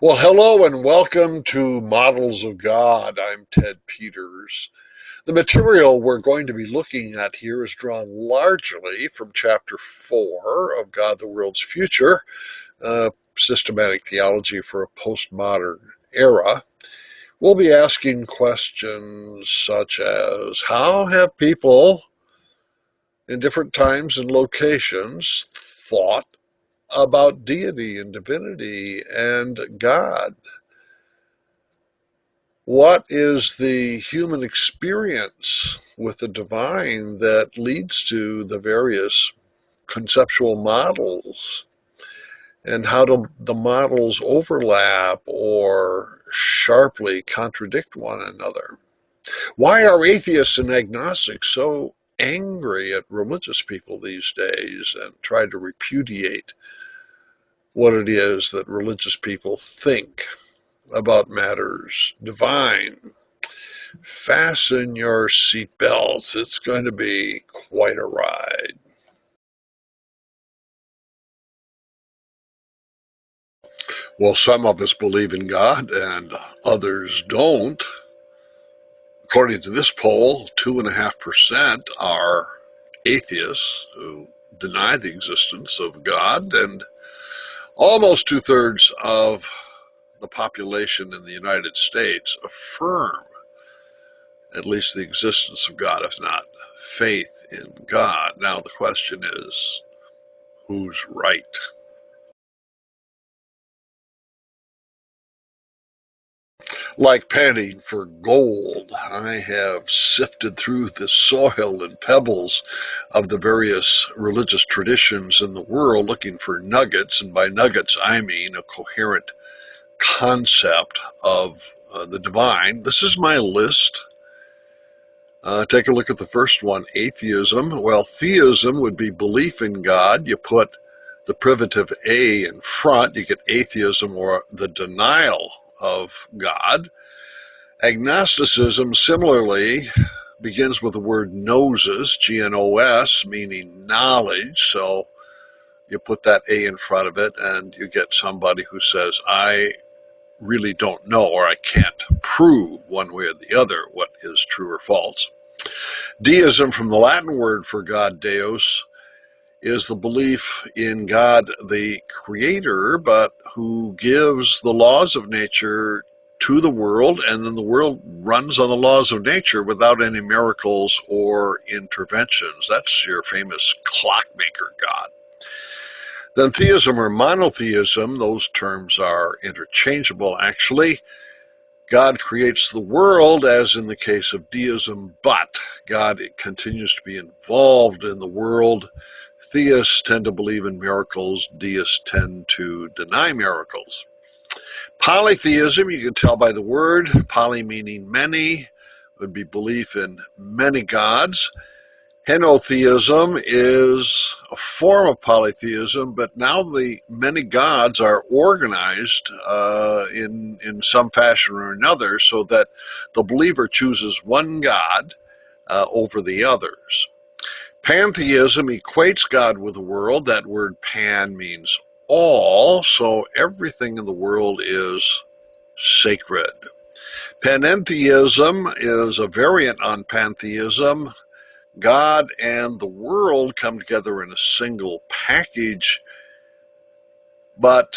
Well, hello and welcome to Models of God. I'm Ted Peters. The material we're going to be looking at here is drawn largely from Chapter 4 of God, the World's Future, Systematic Theology for a Postmodern Era. We'll be asking questions such as, how have people in different times and locations thought about deity and divinity and God? What is the human experience with the divine that leads to the various conceptual models? And how do the models overlap or sharply contradict one another? Why are atheists and agnostics so angry at religious people these days and try to repudiate what it is that religious people think about matters divine? Fasten your seatbelts. It's going to be quite a ride. Well, some of us believe in God and others don't. According to this poll, 2.5% are atheists who deny the existence of God, and almost two-thirds of the population in the United States affirm at least the existence of God, if not faith in God. Now the question is, who's right? Like panning for gold, I have sifted through the soil and pebbles of the various religious traditions in the world looking for nuggets, and by nuggets I mean a coherent concept of the divine. This is my list. Take a look at the first one, atheism. Well, theism would be belief in God. You put the privative A in front, you get atheism, or the denial of God. Agnosticism, similarly, begins with the word gnosis, G-N-O-S, meaning knowledge. So you put that A in front of it and you get somebody who says, I really don't know, or I can't prove one way or the other what is true or false. Deism, from the Latin word for God, Deus, is the belief in God, the creator, but who gives the laws of nature to the world, and then the world runs on the laws of nature without any miracles or interventions. That's your famous clockmaker God. Then theism or monotheism, those terms are interchangeable actually. God creates the world, as in the case of deism, but God continues to be involved in the world. Theists tend to believe in miracles. Deists tend to deny miracles. Polytheism, you can tell by the word, poly meaning many, would be belief in many gods. Henotheism is a form of polytheism, but now the many gods are organized in some fashion or another so that the believer chooses one god over the others. Pantheism equates God with the world. That word pan means all, so everything in the world is sacred. Panentheism is a variant on pantheism. God and the world come together in a single package, but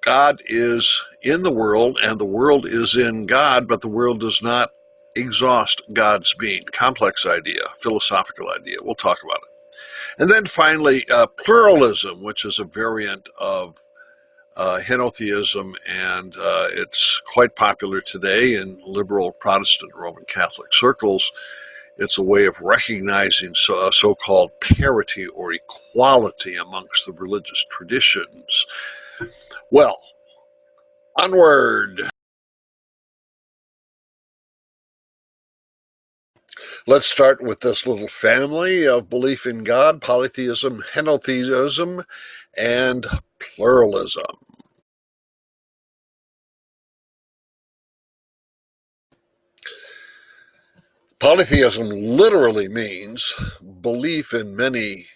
God is in the world and the world is in God, but the world does not exhaust God's being. Complex idea, philosophical idea. We'll talk about it. And then finally, pluralism, which is a variant of Henotheism, and it's quite popular today in liberal Protestant Roman Catholic circles. It's a way of recognizing so-called parity or equality amongst the religious traditions. Well, onward. Let's start with this little family of belief in God: polytheism, henotheism, and pluralism. Polytheism literally means belief in many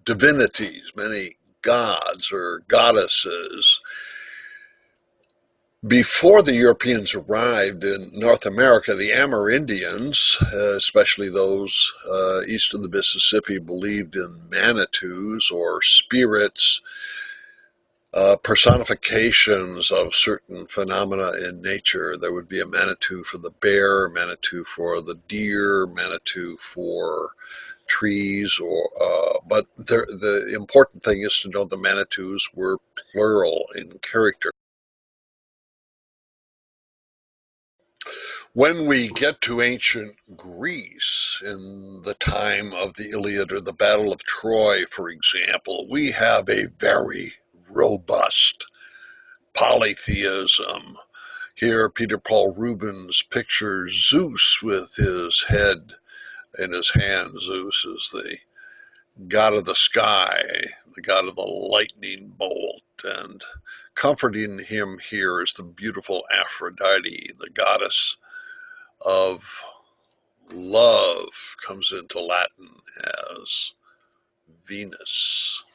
divinities, many gods or goddesses. Before the Europeans arrived in North America, the Amerindians, especially those east of the Mississippi, believed in manitous or spirits, personifications of certain phenomena in nature. There would be a manitou for the bear, a manitou for the deer, manitou for trees, but the important thing is to know the manitous were plural in character. When we get to ancient Greece, in the time of the Iliad or the Battle of Troy, for example, we have a very robust polytheism. Here, Peter Paul Rubens pictures Zeus with his head in his hand. Zeus is the god of the sky, the god of the lightning bolt, and comforting him here is the beautiful Aphrodite, the goddess of love, comes into Latin as Venus.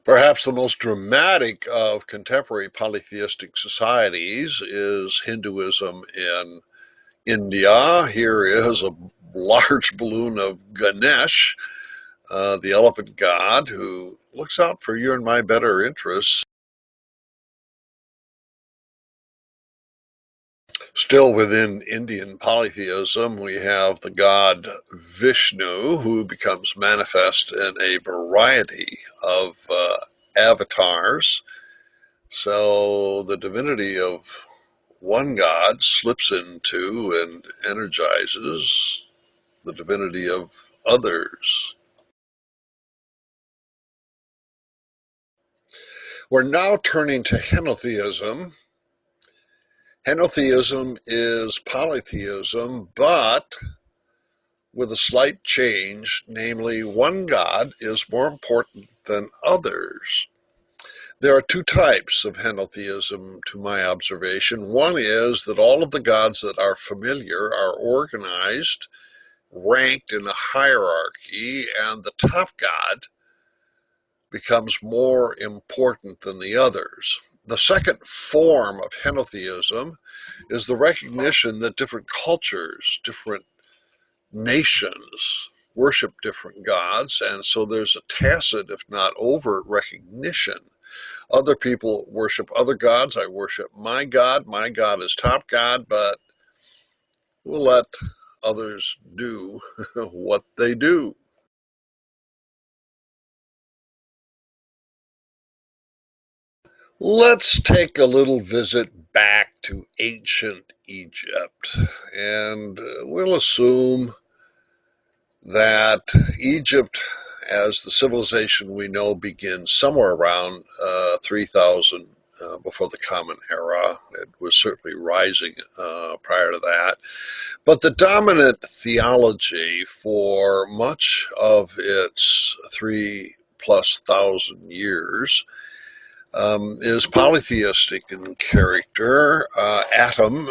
Perhaps the most dramatic of contemporary polytheistic societies is Hinduism in India. Here is a large balloon of Ganesh, the elephant god, who looks out for your and my better interests. Still within Indian polytheism, we have the god Vishnu, who becomes manifest in a variety of avatars. So the divinity of one god slips into and energizes the divinity of others. We're now turning to Henotheism. Henotheism is polytheism, but with a slight change, namely one God is more important than others. There are two types of henotheism to my observation. One is that all of the gods that are familiar are organized, ranked in a hierarchy, and the top god becomes more important than the others. The second form of henotheism is the recognition that different cultures, different nations worship different gods, and so there's a tacit, if not overt, recognition. Other people worship other gods. I worship my God. My God is top God, but we'll let others do what they do. Let's take a little visit back to ancient Egypt, and we'll assume that Egypt, as the civilization we know, begins somewhere around 3000 before the Common Era. It was certainly rising prior to that. But the dominant theology for much of its 3,000+ years is polytheistic in character. Atom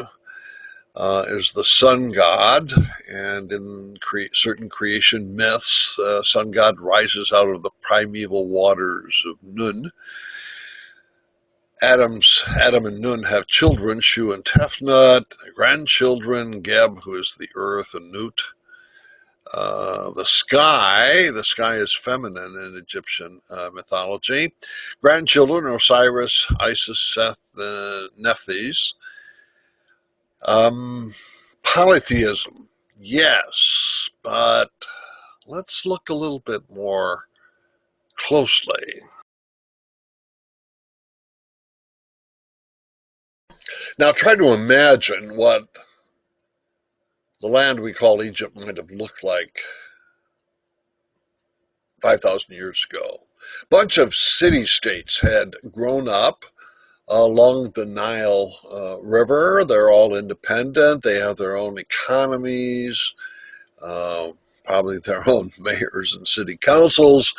is the sun god, and in certain creation myths, sun god rises out of the primeval waters of Nun. Adam and Nun have children, Shu and Tefnut, grandchildren, Geb, who is the earth, and Nut. The sky is feminine in Egyptian mythology. Grandchildren, Osiris, Isis, Seth, Nephthys. Polytheism, yes, but let's look a little bit more closely. Now try to imagine what the land we call Egypt might have looked like 5,000 years ago. A bunch of city-states had grown up along the Nile River. They're all independent. They have their own economies, probably their own mayors and city councils,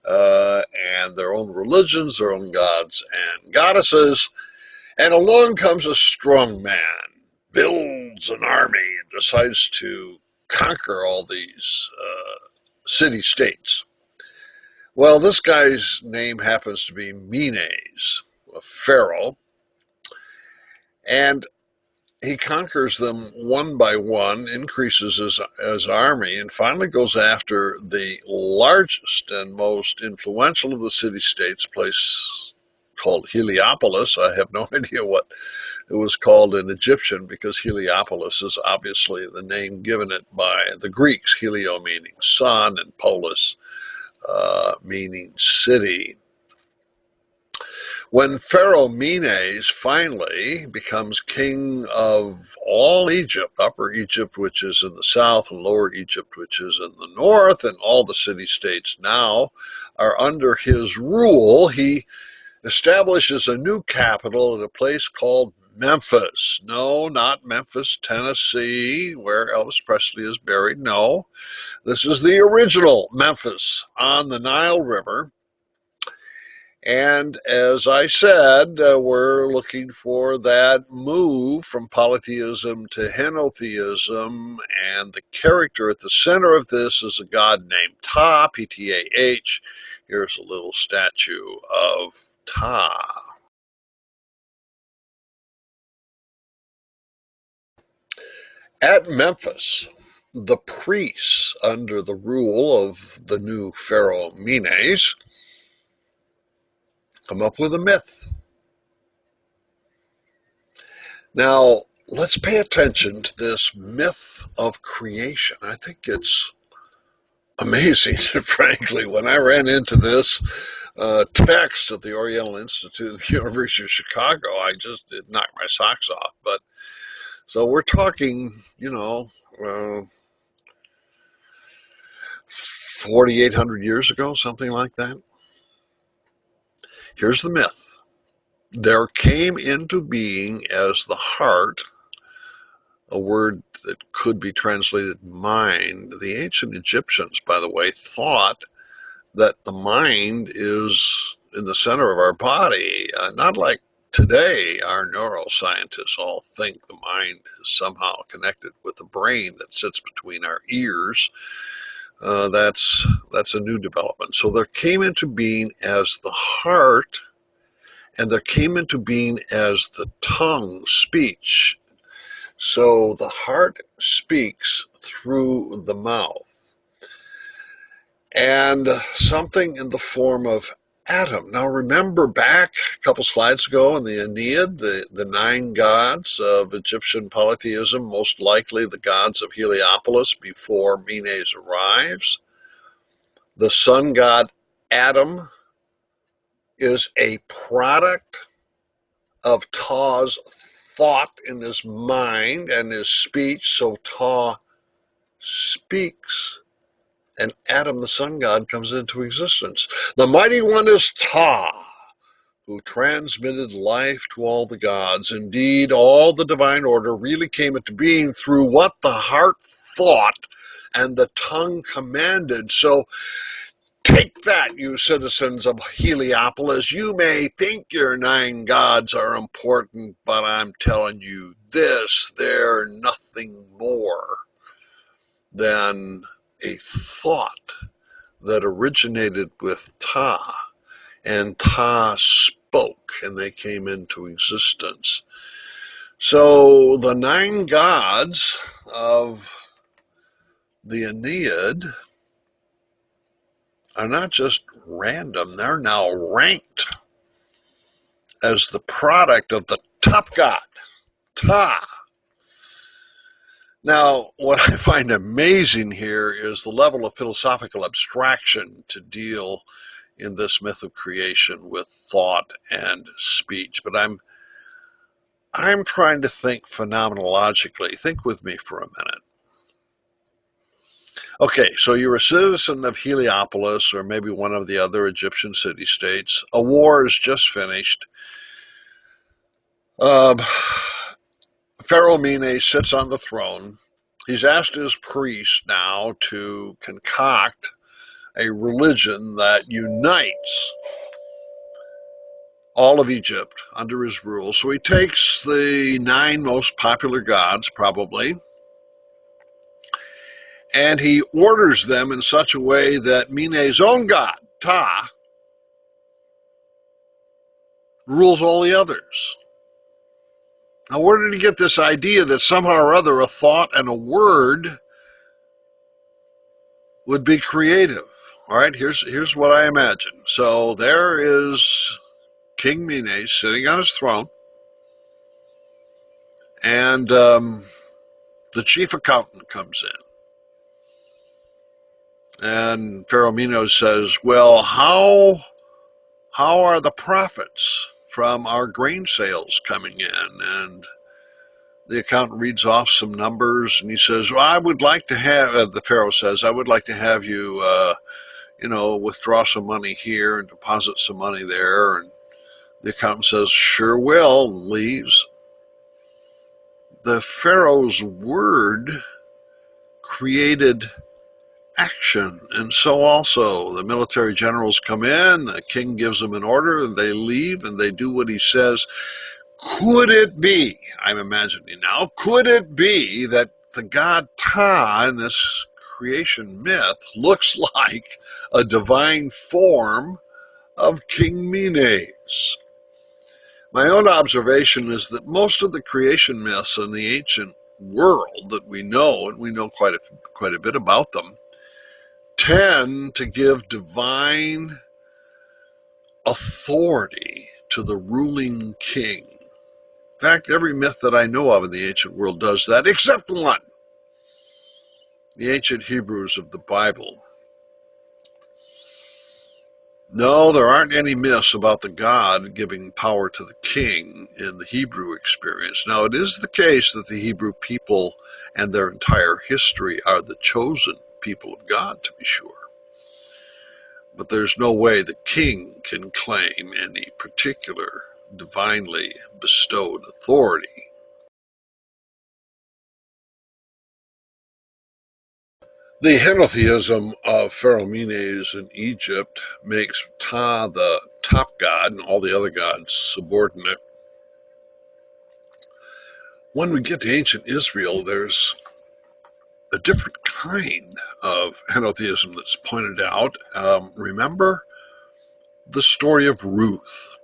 and their own religions, their own gods and goddesses. And along comes a strong man, builds an army, and decides to conquer all these city-states. Well, this guy's name happens to be Menes, a pharaoh, and he conquers them one by one, increases his army, and finally goes after the largest and most influential of the city-states, place called Heliopolis. I have no idea what it was called in Egyptian, because Heliopolis is obviously the name given it by the Greeks, helio meaning sun and polis meaning city. When Pharaoh Menes finally becomes king of all Egypt, Upper Egypt, which is in the south, and Lower Egypt, which is in the north, and all the city-states now are under his rule, he establishes a new capital at a place called Memphis. No, not Memphis, Tennessee, where Elvis Presley is buried. No, this is the original Memphis on the Nile River. And as I said, we're looking for that move from polytheism to henotheism, and the character at the center of this is a god named Ptah, P-T-A-H. Here's a little statue of Ptah. At Memphis, the priests, under the rule of the new pharaoh Menes, come up with a myth. Now, let's pay attention to this myth of creation. I think it's amazing, frankly. When I ran into this text at the Oriental Institute at the University of Chicago, it knocked my socks off. But so we're talking, 4,800 years ago, something like that. Here's the myth. There came into being as the heart, a word that could be translated mind. The ancient Egyptians, by the way, thought that the mind is in the center of our body, not like today our neuroscientists all think the mind is somehow connected with the brain that sits between our ears. That's a new development. So there came into being as the heart, and there came into being as the tongue, speech. So the heart speaks through the mouth. And something in the form of atom. Now remember back a couple slides ago in the Aeneid, the 9 gods of Egyptian polytheism, most likely the gods of Heliopolis before Menes arrives. The sun god Atom is a product of Ptah's thought in his mind and his speech, so Ptah speaks, and Atom, the sun god, comes into existence. The mighty one is Ptah, who transmitted life to all the gods. Indeed, all the divine order really came into being through what the heart thought and the tongue commanded. So take that, you citizens of Heliopolis. You may think your 9 gods are important, but I'm telling you this, they're nothing more than a thought that originated with Ptah, and Ptah spoke, and they came into existence. So the 9 gods of the Aeneid are not just random, they're now ranked as the product of the top god, Ptah. Now, what I find amazing here is the level of philosophical abstraction to deal in this myth of creation with thought and speech. But I'm trying to think phenomenologically. Think with me for a minute. Okay, so you're a citizen of Heliopolis, or maybe one of the other Egyptian city-states. A war is just finished. Pharaoh Menes sits on the throne. He's asked his priests now to concoct a religion that unites all of Egypt under his rule. So he takes the 9 most popular gods, probably, and he orders them in such a way that Menes' own god, Ptah rules all the others. Now, where did he get this idea that somehow or other a thought and a word would be creative? All right, here's what I imagine. So there is King Mene sitting on his throne, and the chief accountant comes in, and Pharaoh Minos says, "Well, how are the profits from our grain sales coming in?" And the accountant reads off some numbers, and he says, "Well, I would like to have," the Pharaoh says, "I would like to have you, withdraw some money here and deposit some money there." And the accountant says, "Sure will," and leaves. The Pharaoh's word created action, and so also the military generals come in, the king gives them an order, and they leave, and they do what he says. Could it be, I'm imagining now, could it be that the god Ptah in this creation myth looks like a divine form of King Menes? My own observation is that most of the creation myths in the ancient world that we know, and we know quite a bit about them, tend to give divine authority to the ruling king. In fact, every myth that I know of in the ancient world does that, except one, the ancient Hebrews of the Bible. No, there aren't any myths about the god giving power to the king in the Hebrew experience. Now, it is the case that the Hebrew people and their entire history are the chosen people of God, to be sure. But there's no way the king can claim any particular divinely bestowed authority. The Henotheism of Pharaoh Menes in Egypt makes Ptah the top god and all the other gods subordinate. When we get to ancient Israel, there's a different kind of henotheism that's pointed out. Remember the story of Ruth.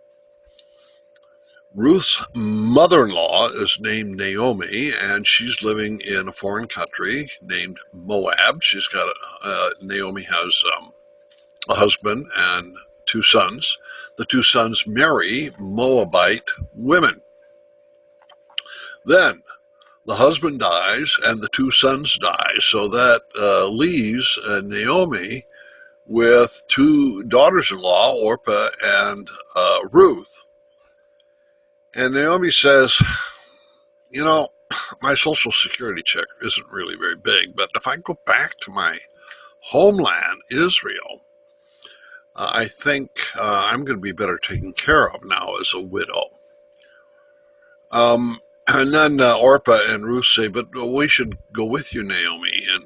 Ruth's mother-in-law is named Naomi, and she's living in a foreign country named Moab. Naomi has a husband and two sons. The two sons marry Moabite women. Then the husband dies and the two sons die, so that leaves Naomi with two daughters-in-law, Orpah and Ruth. And Naomi says, my Social Security check isn't really very big, but if I go back to my homeland, Israel, I think I'm going to be better taken care of now as a widow. And then Orpah and Ruth say, but we should go with you, Naomi. And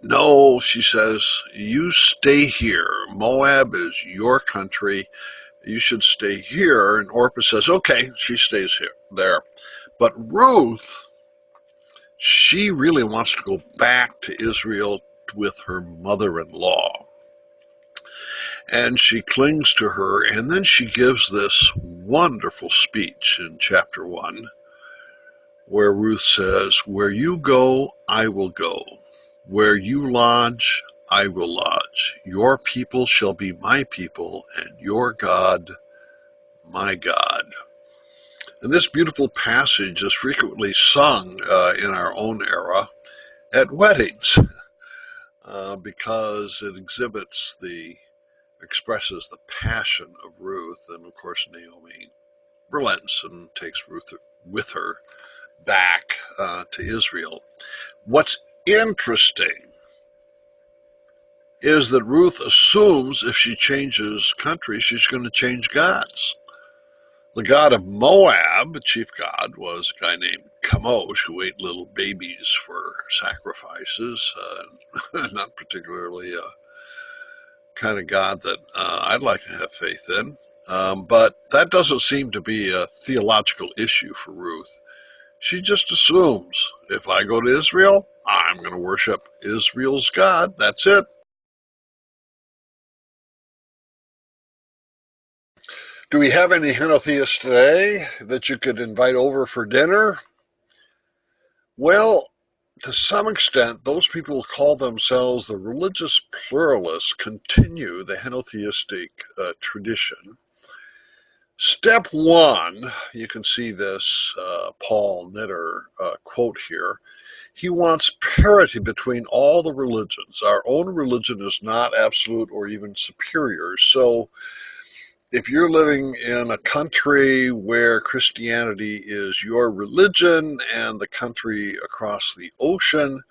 no, she says, you stay here. Moab is your country. You should stay here. And Orpah says, okay, she stays there. But Ruth, she really wants to go back to Israel with her mother-in-law. And she clings to her, and then she gives this wonderful speech in chapter 1, where Ruth says, where you go, I will go. Where you lodge, I will lodge. Your people shall be my people, and your God, my God. And this beautiful passage is frequently sung in our own era at weddings because it expresses the passion of Ruth. And of course, Naomi relents and takes Ruth with her back to Israel. What's interesting is that Ruth assumes if she changes country, she's going to change gods. The god of Moab, the chief god, was a guy named Chemosh, who ate little babies for sacrifices. Not particularly a kind of god that I'd like to have faith in. But that doesn't seem to be a theological issue for Ruth. She just assumes if I go to Israel, I'm going to worship Israel's God. That's it. Do we have any henotheists today that you could invite over for dinner? Well, to some extent, those people who call themselves the religious pluralists continue the henotheistic tradition. Step one, you can see this Paul Knitter quote here. He wants parity between all the religions. Our own religion is not absolute or even superior. So if you're living in a country where Christianity is your religion and the country across the ocean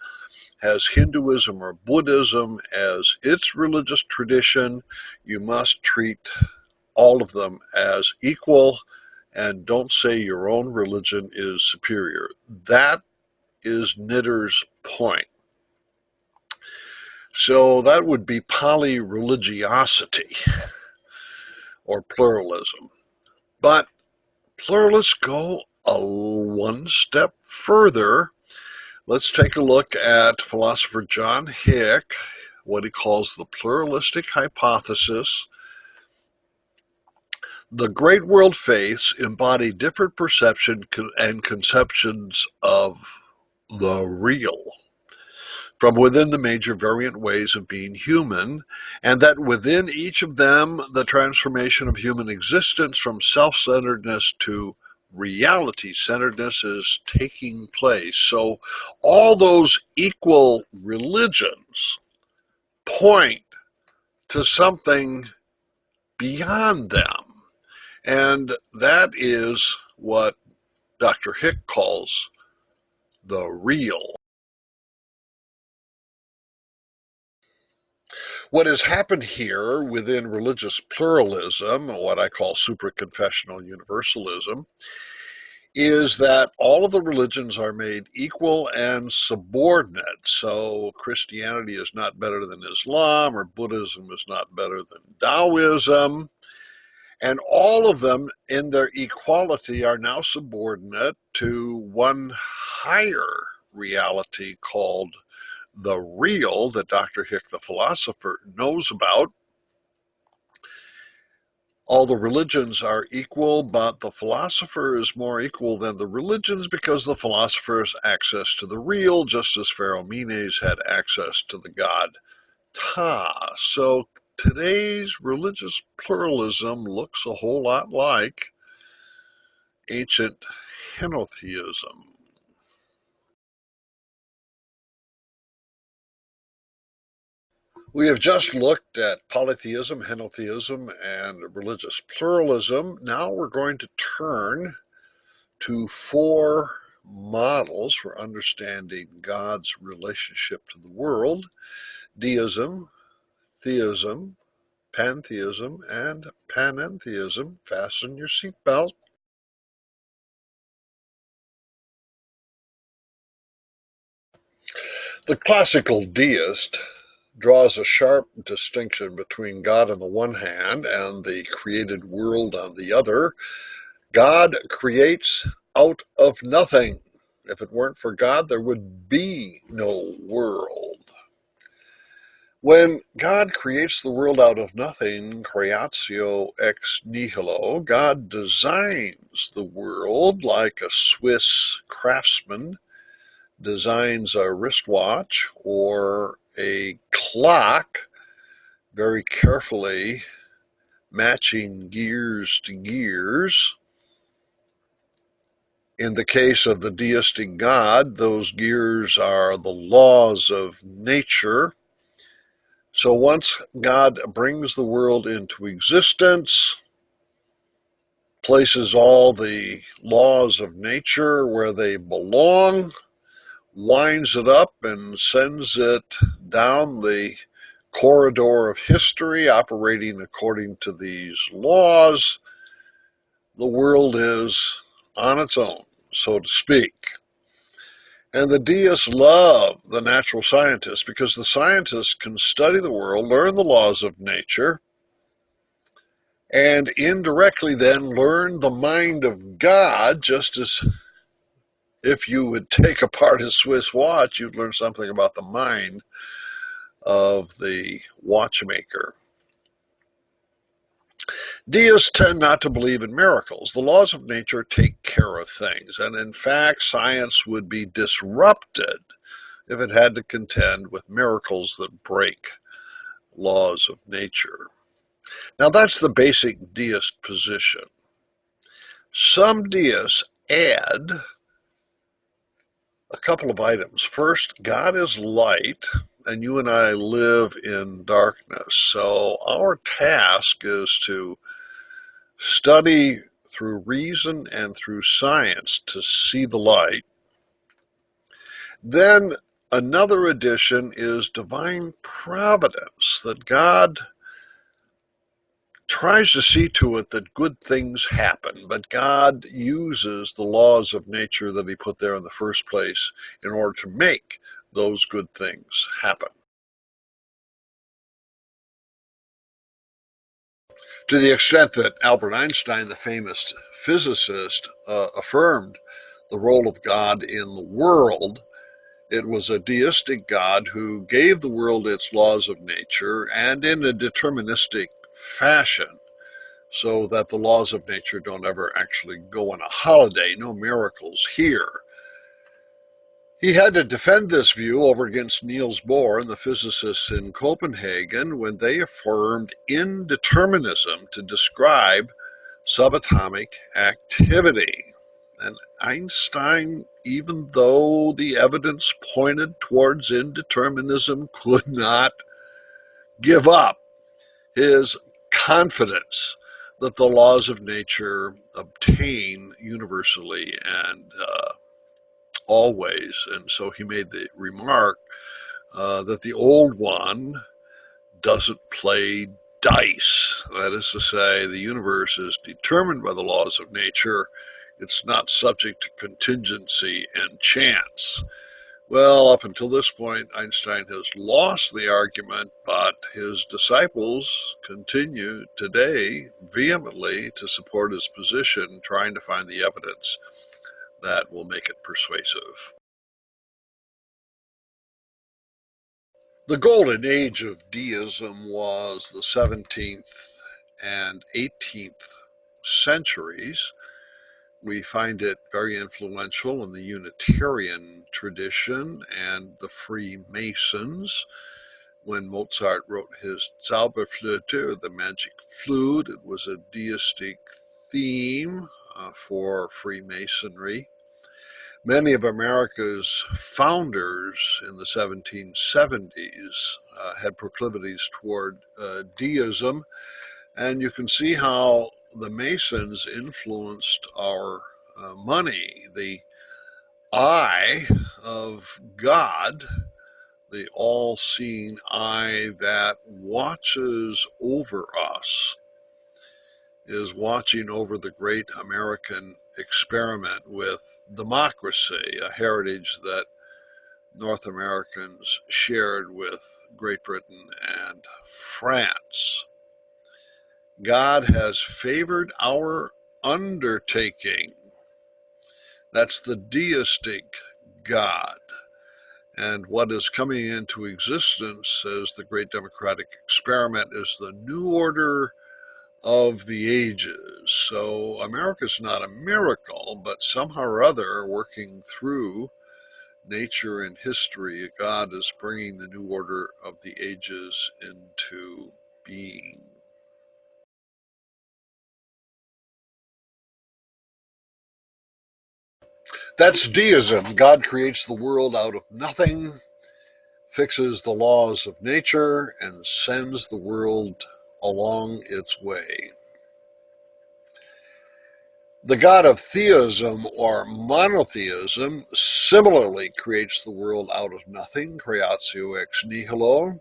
has Hinduism or Buddhism as its religious tradition, you must treat all of them as equal and don't say your own religion is superior. That is Knitter's point. So that would be polyreligiosity or pluralism. But pluralists go one step further. Let's take a look at philosopher John Hick, what he calls the pluralistic hypothesis. The great world faiths embody different perception and conceptions of the real from within the major variant ways of being human, and that within each of them the transformation of human existence from self-centeredness to reality-centeredness is taking place. So all those equal religions point to something beyond them. And that is what Dr. Hick calls the real. What has happened here within religious pluralism, what I call supraconfessional universalism, is that all of the religions are made equal and subordinate. So Christianity is not better than Islam, or Buddhism is not better than Taoism. And all of them, in their equality, are now subordinate to one higher reality called the real that Dr. Hick, the philosopher, knows about. All the religions are equal, but the philosopher is more equal than the religions because the philosopher has access to the real, just as Pharaoh Menes had access to the god Ta. So today's religious pluralism looks a whole lot like ancient Henotheism. We have just looked at polytheism, henotheism, and religious pluralism. Now we're going to turn to four models for understanding God's relationship to the world: deism, theism, pantheism, and panentheism. Fasten your seatbelt. The classical deist draws a sharp distinction between God on the one hand and the created world on the other. God creates out of nothing. If it weren't for God, there would be no world. When God creates the world out of nothing, creatio ex nihilo, God designs the world like a Swiss craftsman designs a wristwatch or a clock, very carefully matching gears to gears. In the case of the deistic God, those gears are the laws of nature. So once God brings the world into existence, places all the laws of nature where they belong, winds it up and sends it down the corridor of history, operating according to these laws, the world is on its own, so to speak. And the deists love the natural scientists because the scientists can study the world, learn the laws of nature, and indirectly then learn the mind of God, just as if you would take apart a Swiss watch, you'd learn something about the mind of the watchmaker. Deists tend not to believe in miracles. The laws of nature take care of things, and in fact, science would be disrupted if it had to contend with miracles that break laws of nature. Now, that's the basic deist position. Some deists add a couple of items. First, God is light, and you and I live in darkness. So our task is to study through reason and through science to see the light. Then another addition is divine providence, that God tries to see to it that good things happen, but God uses the laws of nature that he put there in the first place in order to make those good things happen. To the extent that Albert Einstein, the famous physicist, affirmed the role of God in the world, it was a deistic God who gave the world its laws of nature and in a deterministic fashion, so that the laws of nature don't ever actually go on a holiday, no miracles here. He had to defend this view over against Niels Bohr and the physicists in Copenhagen when they affirmed indeterminism to describe subatomic activity. And Einstein, even though the evidence pointed towards indeterminism, could not give up his confidence that the laws of nature obtain universally and always. And so he made the remark that the old one doesn't play dice. That is to say, the universe is determined by the laws of nature. It's not subject to contingency and chance. Well, up until this point, Einstein has lost the argument, but his disciples continue today vehemently to support his position, trying to find the evidence that will make it persuasive. The Golden Age of Deism was the 17th and 18th centuries. We find it very influential in the Unitarian tradition and the Freemasons. When Mozart wrote his Zauberflöte, the magic flute, it was a deistic theme for Freemasonry. Many of America's founders in the 1770s had proclivities toward deism, and you can see how the Masons influenced our money. The eye of God, the all-seeing eye that watches over us, is watching over the great American experiment with democracy, a heritage that North Americans shared with Great Britain and France. God has favored our undertaking. That's the deistic God. And what is coming into existence as the great democratic experiment is the new order of the ages. So America's not a miracle, but somehow or other, working through nature and history, God is bringing the new order of the ages into being. That's deism. God creates the world out of nothing, fixes the laws of nature, and sends the world along its way. The God of theism or monotheism similarly creates the world out of nothing, creatio ex nihilo,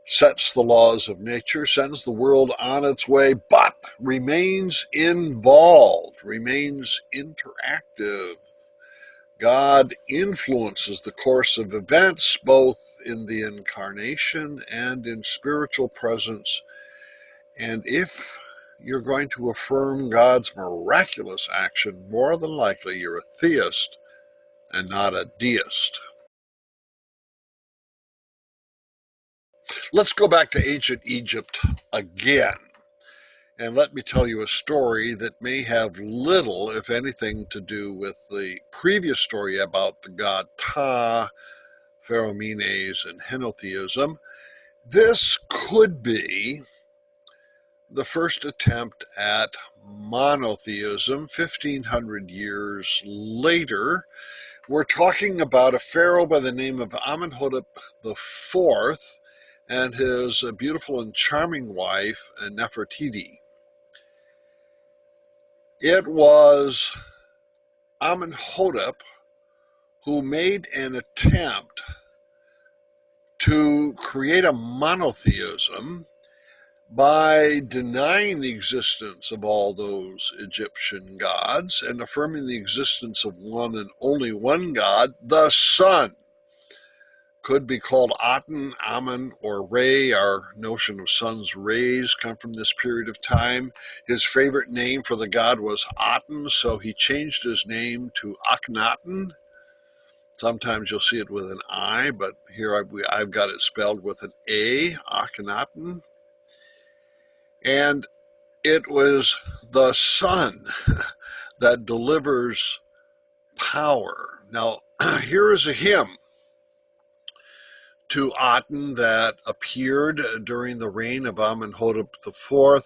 sets the laws of nature, sends the world on its way, but remains involved, remains interactive. God influences the course of events both in the incarnation and in spiritual presence. And if you're going to affirm God's miraculous action, more than likely you're a theist and not a deist. Let's go back to ancient Egypt again. And let me tell you a story that may have little, if anything, to do with the previous story about the god Ptah, Pharaoh Menes, and Henotheism. This could be the first attempt at monotheism 1500 years later. We're talking about a pharaoh by the name of Amenhotep IV and his beautiful and charming wife, Nefertiti. It was Amenhotep who made an attempt to create a monotheism by denying the existence of all those Egyptian gods and affirming the existence of one and only one God, the sun. Could be called Otton, Amen, or Re. Our notion of sun's rays come from this period of time. His favorite name for the god was Otton, so he changed his name to Akhenaten. Sometimes you'll see it with an I, but here I've got it spelled with an A, Akhenaten. And it was the sun that delivers power. Now, here is a hymn to Otton that appeared during the reign of Amenhotep IV.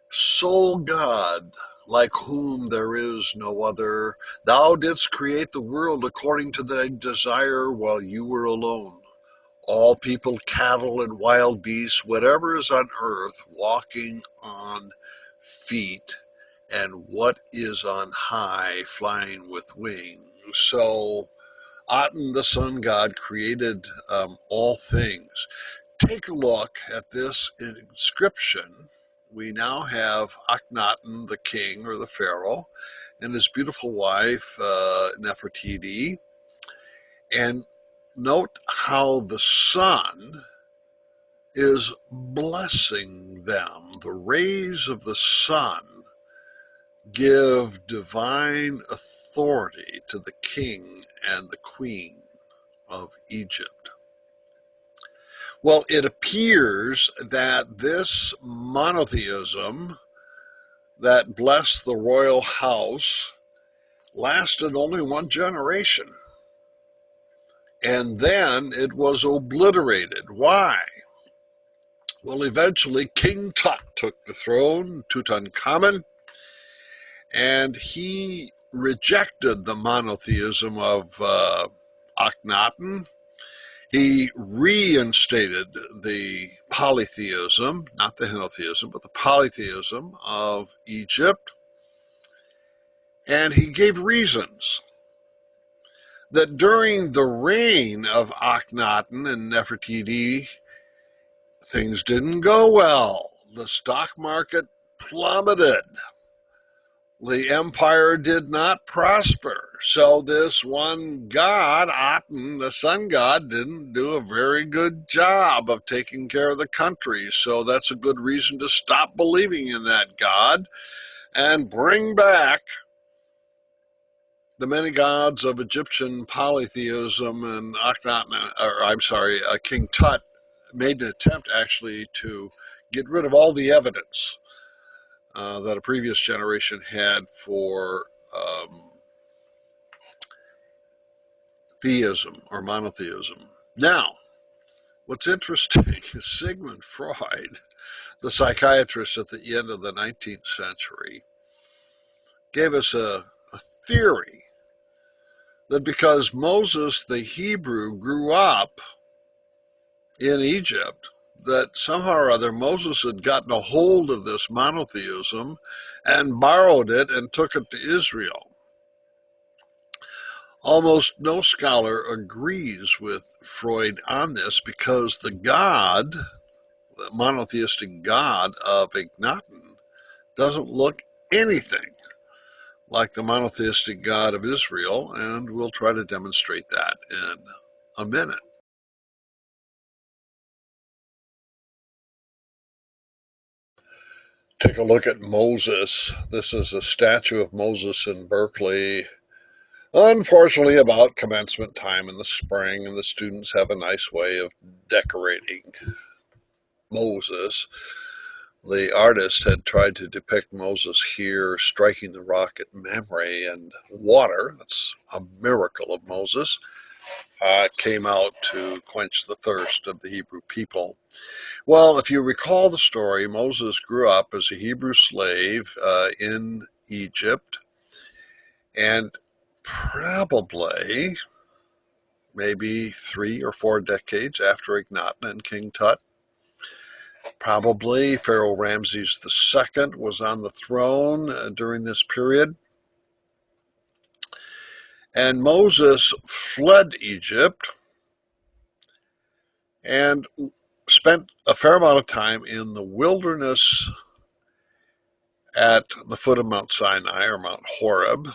Sole God, like whom there is no other, thou didst create the world according to thy desire while you were alone. All people, cattle, and wild beasts, whatever is on earth, walking on feet, and what is on high, flying with wings. So Aten, the sun god, created all things. Take a look at this inscription. We now have Akhenaten, the king or the pharaoh, and his beautiful wife, Nefertiti. And note how the sun is blessing them. The rays of the sun give divine authority to the king and the queen of Egypt. Well, it appears that this monotheism that blessed the royal house lasted only one generation. And then it was obliterated. Why? Well, eventually King Tut took the throne, Tutankhamun, and he rejected the monotheism of Akhenaten. He reinstated the polytheism, not the henotheism, but the polytheism of Egypt. And he gave reasons that during the reign of Akhenaten and Nefertiti, things didn't go well. The stock market plummeted. The empire did not prosper. So this one god, Aten, the sun god, didn't do a very good job of taking care of the country. So that's a good reason to stop believing in that god and bring back the many gods of Egyptian polytheism. And Akhenaten, or I'm sorry, King Tut made an attempt actually to get rid of all the evidence that a previous generation had for theism or monotheism. Now, what's interesting is Sigmund Freud, the psychiatrist at the end of the 19th century, gave us a theory that because Moses, the Hebrew, grew up in Egypt, that somehow or other Moses had gotten a hold of this monotheism and borrowed it and took it to Israel. Almost no scholar agrees with Freud on this because the god, the monotheistic god of Akhenaten, doesn't look anything like the monotheistic God of Israel, and we'll try to demonstrate that in a minute. Take a look at Moses. This is a statue of Moses in Berkeley. Unfortunately, about commencement time in the spring, and the students have a nice way of decorating Moses. The artist had tried to depict Moses here striking the rock at Mamre, and water, that's a miracle of Moses, came out to quench the thirst of the Hebrew people. Well, if you recall the story, Moses grew up as a Hebrew slave in Egypt, and probably maybe 3 or 4 decades after Akhenaten and King Tut, probably Pharaoh Ramses II was on the throne during this period. And Moses fled Egypt and spent a fair amount of time in the wilderness at the foot of Mount Sinai, or Mount Horeb,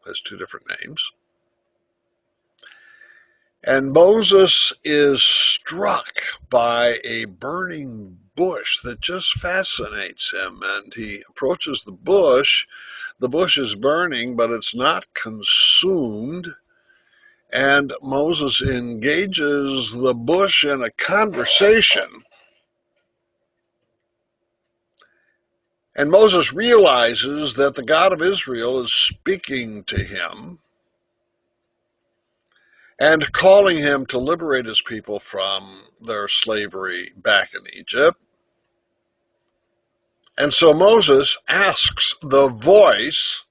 has 2 different names. And Moses is struck by a burning bush that just fascinates him, and he approaches the bush. The bush is burning, but it's not consumed. And Moses engages the bush in a conversation. And Moses realizes that the God of Israel is speaking to him and calling him to liberate his people from their slavery back in Egypt. And so Moses asks the voice,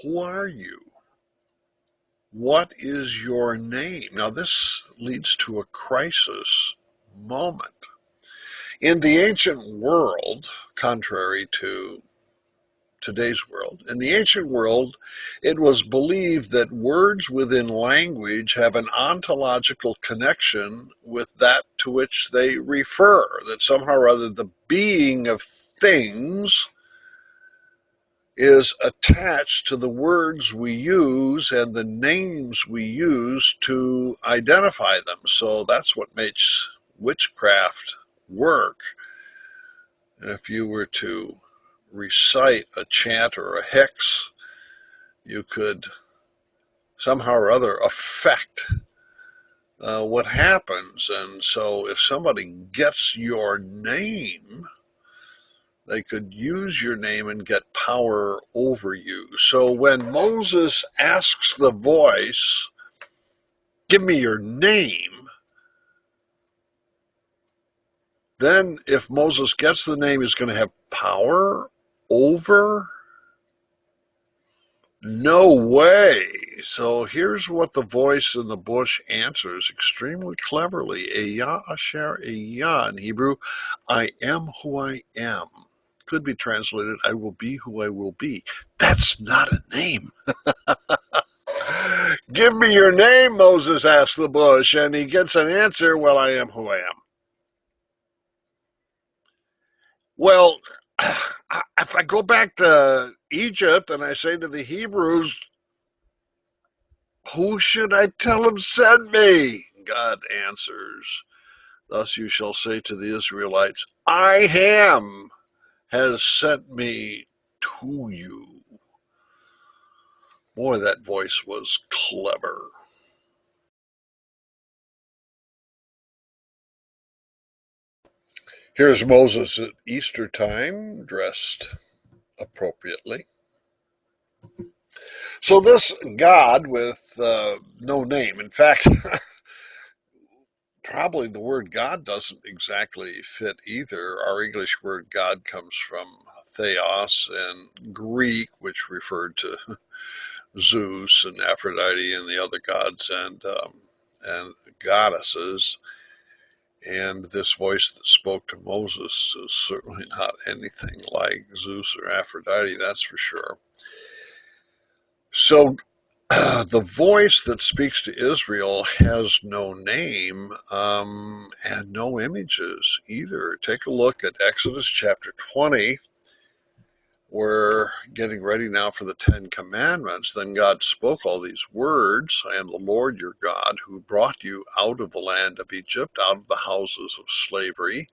"Who are you? What is your name?" Now this leads to a crisis moment. In the ancient world, contrary to today's world, in the ancient world, it was believed that words within language have an ontological connection with that to which they refer, that somehow or other the being of things is attached to the words we use and the names we use to identify them. So that's what makes witchcraft work. If you were to recite a chant or a hex, you could somehow or other affect what happens. And so if somebody gets your name, they could use your name and get power over you. So when Moses asks the voice, "Give me your name," then if Moses gets the name, he's going to have power over. No way. So here's what the voice in the bush answers extremely cleverly. Eya asher eya, in Hebrew, I am who I am. Could be translated, I will be who I will be. That's not a name. "Give me your name," Moses asks the bush, and he gets an answer, "Well, I am who I am." Well, if I go back to Egypt and I say to the Hebrews, "Who should I tell him sent me?" God answers, "Thus you shall say to the Israelites, I am has sent me to you." Boy, that voice was clever. Here's Moses at Easter time, dressed appropriately. So this God with no name, in fact, probably the word God doesn't exactly fit either. Our English word God comes from theos, and Greek, which referred to Zeus and Aphrodite and the other gods and goddesses. And this voice that spoke to Moses is certainly not anything like Zeus or Aphrodite, that's for sure. So the voice that speaks to Israel has no name and no images either. Take a look at Exodus chapter 20. We're getting ready now for the 10 Commandments. Then God spoke all these words. "I am the Lord your God who brought you out of the land of Egypt, out of the houses of slavery.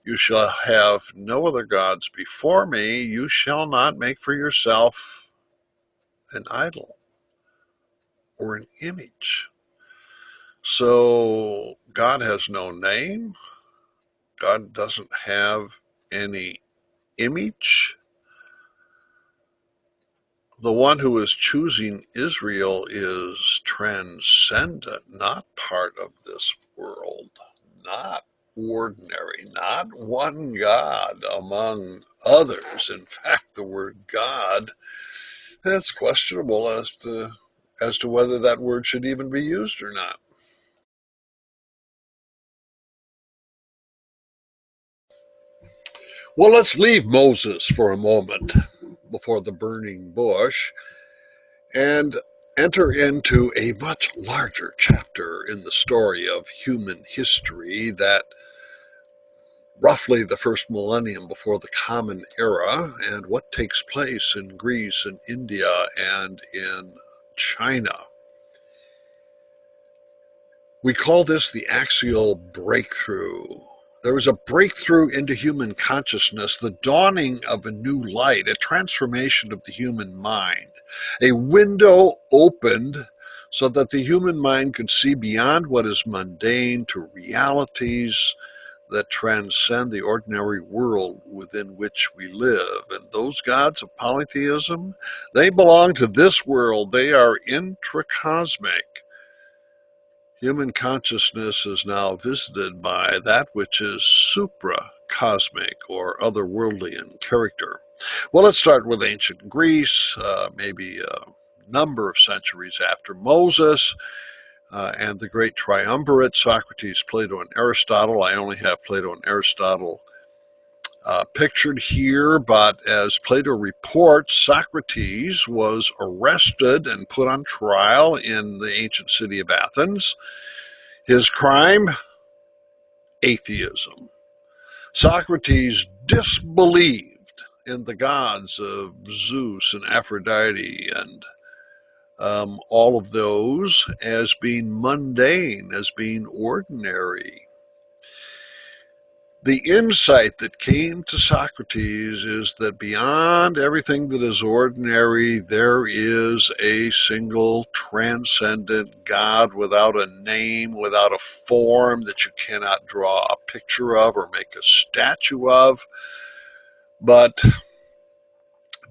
You shall have no other gods before me. You shall not make for yourself an idol or an image." So God has no name. God doesn't have any image. The one who is choosing Israel is transcendent, not part of this world, not ordinary, not one God among others. In fact, the word God, it's questionable as to whether that word should even be used or not. Well, let's leave Moses for a moment before the burning bush and enter into a much larger chapter in the story of human history, that roughly the first millennium before the Common Era, and what takes place in Greece and India and in China. We call this the axial breakthrough. There was a breakthrough into human consciousness, the dawning of a new light, a transformation of the human mind. A window opened so that the human mind could see beyond what is mundane to realities that transcend the ordinary world within which we live. And those gods of polytheism, they belong to this world. They are intracosmic. Human consciousness is now visited by that which is supracosmic or otherworldly in character. Well, let's start with ancient Greece, maybe a number of centuries after Moses, and the great triumvirate, Socrates, Plato, and Aristotle. I only have Plato and Aristotle pictured here, but as Plato reports, Socrates was arrested and put on trial in the ancient city of Athens. His crime? Atheism. Socrates disbelieved in the gods of Zeus and Aphrodite and all of those as being mundane, as being ordinary. The insight that came to Socrates is that beyond everything that is ordinary, there is a single transcendent God without a name, without a form, that you cannot draw a picture of or make a statue of. But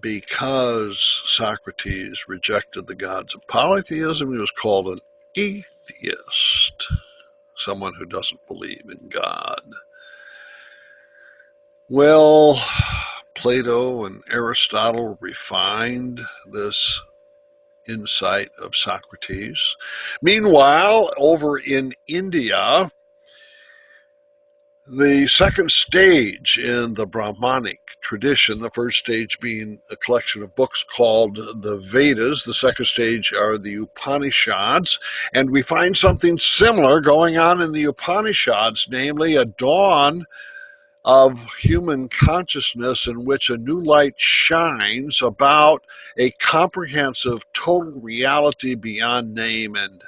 because Socrates rejected the gods of polytheism, he was called an atheist, someone who doesn't believe in God. Well, Plato and Aristotle refined this insight of Socrates. Meanwhile, over in India, the second stage in the Brahmanic tradition, the first stage being a collection of books called the Vedas, the second stage are the Upanishads, and we find something similar going on in the Upanishads, namely a dawn of human consciousness in which a new light shines about a comprehensive total reality beyond name and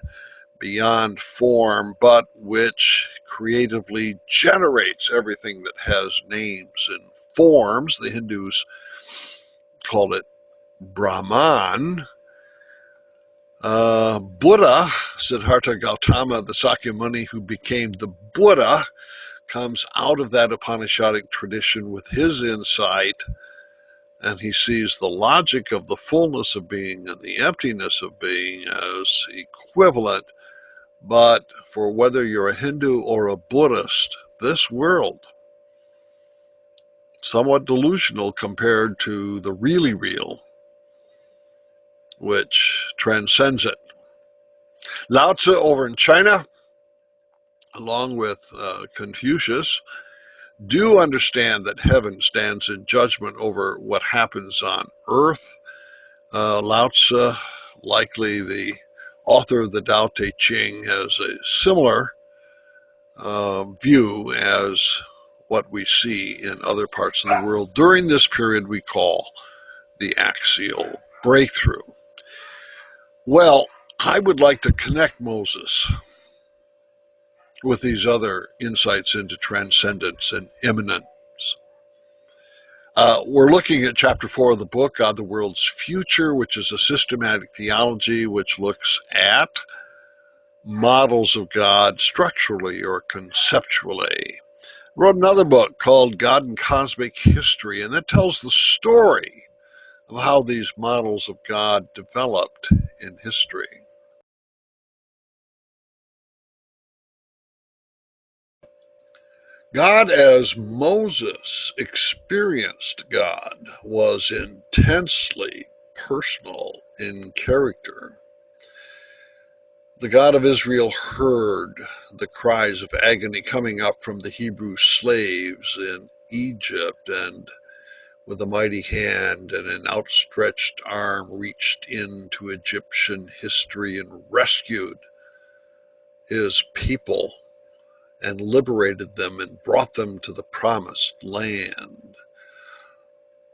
beyond form, but which creatively generates everything that has names and forms. The Hindus call it Brahman. Buddha, Siddhartha Gautama, the Sakyamuni who became the Buddha, comes out of that Upanishadic tradition with his insight, and he sees the logic of the fullness of being and the emptiness of being as equivalent. But for whether you're a Hindu or a Buddhist, this world, somewhat delusional compared to the really real, which transcends it. Lao Tzu over in China, along with Confucius, do understand that heaven stands in judgment over what happens on earth. Lao Tzu, likely the author of the Tao Te Ching, has a similar view as what we see in other parts of the world during this period we call the axial breakthrough. Well, I would like to connect Moses with these other insights into transcendence and immanence. We're looking at chapter 4 of the book, God the World's Future, which is a systematic theology which looks at models of God structurally or conceptually. Wrote another book called God and Cosmic History, and that tells the story of how these models of God developed in history. God as Moses experienced God was intensely personal in character. The God of Israel heard the cries of agony coming up from the Hebrew slaves in Egypt, and with a mighty hand and an outstretched arm reached into Egyptian history and rescued his people and liberated them and brought them to the promised land.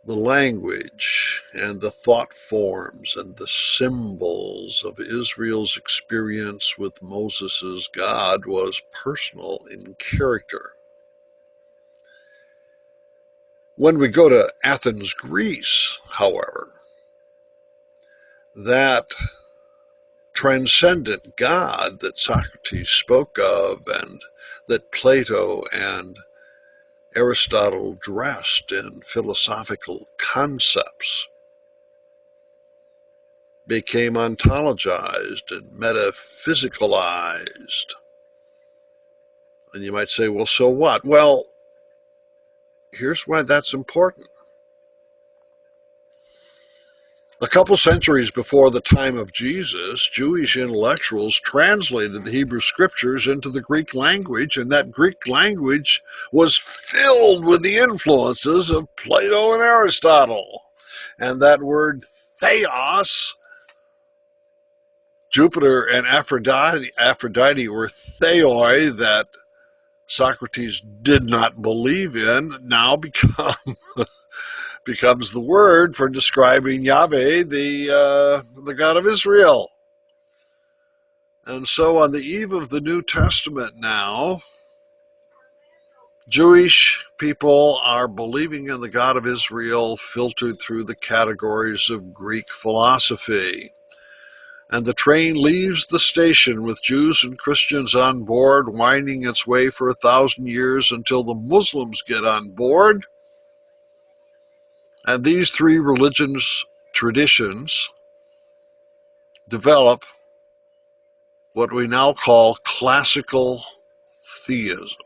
The language and the thought forms and the symbols of Israel's experience with Moses' God was personal in character. When we go to Athens, Greece, however, that transcendent God that Socrates spoke of and that Plato and Aristotle dressed in philosophical concepts became ontologized and metaphysicalized. And you might say, well, so what? Well, here's why that's important. A couple centuries before the time of Jesus, Jewish intellectuals translated the Hebrew scriptures into the Greek language, and that Greek language was filled with the influences of Plato and Aristotle. And that word theos, Jupiter and Aphrodite were theoi that Socrates did not believe in, now becomes the word for describing Yahweh, the God of Israel. And so on the eve of the New Testament now, Jewish people are believing in the God of Israel filtered through the categories of Greek philosophy. And the train leaves the station with Jews and Christians on board, winding its way for 1,000 years until the Muslims get on board. And these three religions, traditions, develop what we now call classical theism.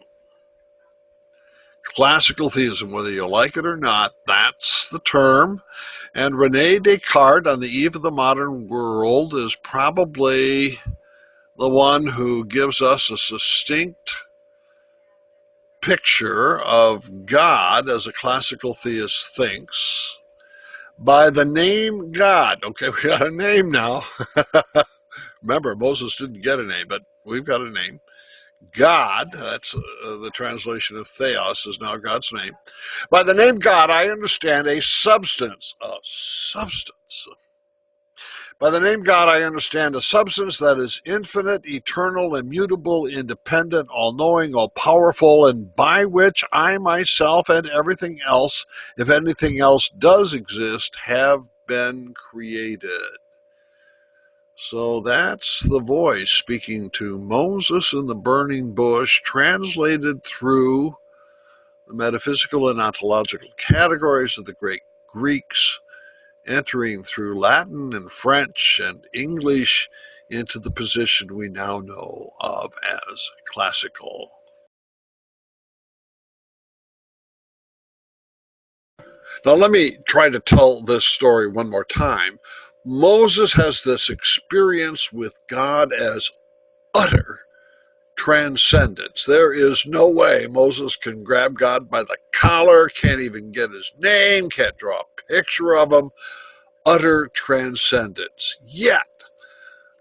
Classical theism, whether you like it or not, that's the term. And Rene Descartes, on the eve of the modern world, is probably the one who gives us a succinct picture of God as a classical theist thinks by the name God. Okay, we got a name now. Remember, Moses didn't get a name, but we've got a name. God, that's the translation of theos, is now God's name. By the name God, I understand a substance. A substance. By the name God, I understand a substance that is infinite, eternal, immutable, independent, all-knowing, all-powerful, and by which I myself and everything else, if anything else does exist, have been created. So that's the voice speaking to Moses in the burning bush, translated through the metaphysical and ontological categories of the great Greeks, entering through Latin and French and English into the position we now know of as classical. Now let me try to tell this story one more time. Moses has this experience with God as utter transcendence. There is no way Moses can grab God by the collar, can't even get his name, can't draw a picture of him. Utter transcendence. Yet,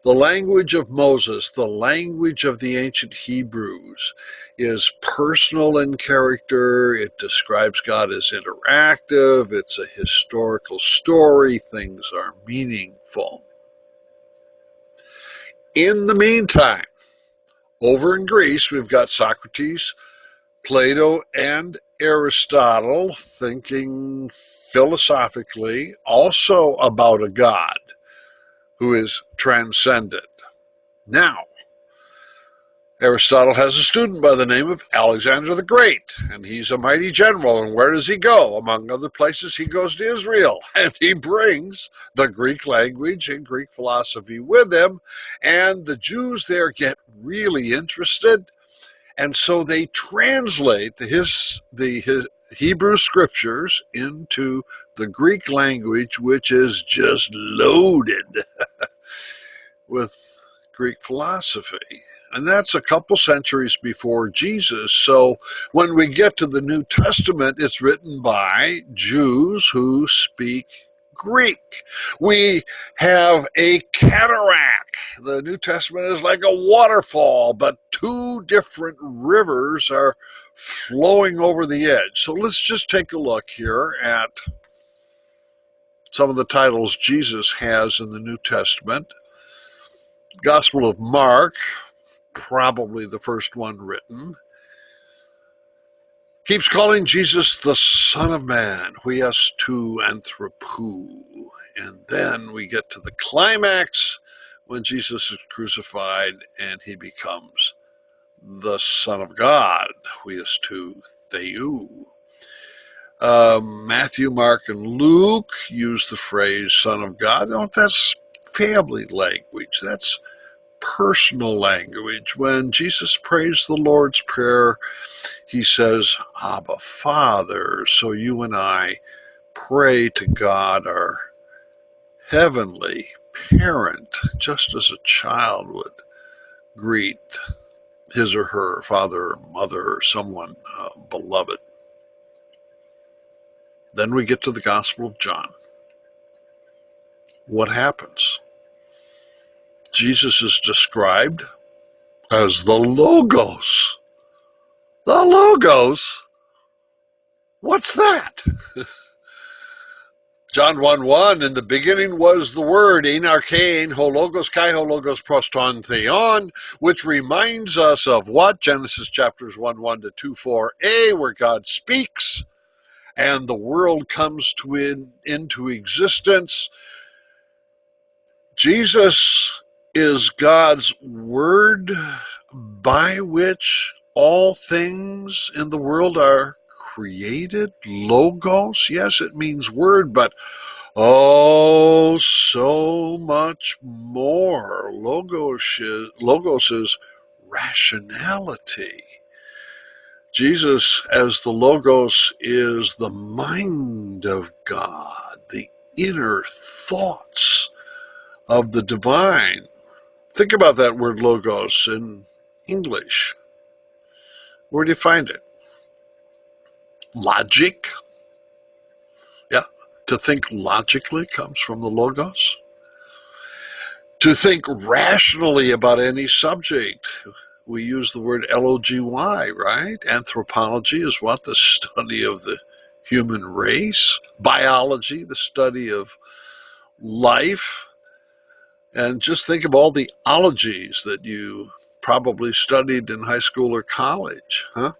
the language of Moses, the language of the ancient Hebrews, is personal in character. It describes God as interactive. It's a historical story. Things are meaningful. In the meantime, over in Greece, we've got Socrates, Plato, and Aristotle thinking philosophically also about a God who is transcendent. Now, Aristotle has a student by the name of Alexander the Great, and he's a mighty general. And where does he go? Among other places, he goes to Israel, and he brings the Greek language and Greek philosophy with him, and the Jews there get really interested, and so they translate the Hebrew scriptures into the Greek language, which is just loaded with Greek philosophy. And that's a couple centuries before Jesus. So when we get to the New Testament, it's written by Jews who speak Greek. We have a cataract. The New Testament is like a waterfall, but two different rivers are flowing over the edge. So let's just take a look here at some of the titles Jesus has in the New Testament. Gospel of Mark, probably the first one written, keeps calling Jesus the Son of Man, huios tou anthropou. And then we get to the climax when Jesus is crucified and he becomes the Son of God, huios tou theou. Matthew, Mark, and Luke use the phrase Son of God. No, that's family language. That's personal language. When Jesus prays the Lord's Prayer, he says, Abba, Father. So you and I pray to God, our heavenly parent, just as a child would greet his or her father or mother or someone beloved. Then we get to the Gospel of John. What happens? Jesus is described as the Logos. The Logos? What's that? John 1:1, in the beginning was the Word, ein archein, ho logos kai, ho logos proston theon, which reminds us of what? Genesis chapters 1:1 to 2:4a, where God speaks and the world comes into existence. Jesus is God's Word by which all things in the world are created. Logos, yes, it means word, but oh, so much more. Logos is rationality. Jesus, as the Logos, is the mind of God, the inner thoughts of the divine. Think about that word Logos in English. Where do you find it? Logic. Yeah, to think logically comes from the Logos. To think rationally about any subject, we use the word logy, right? Anthropology is what? The study of the human race. Biology, the study of life. And just think of all the ologies that you probably studied in high school or college, huh?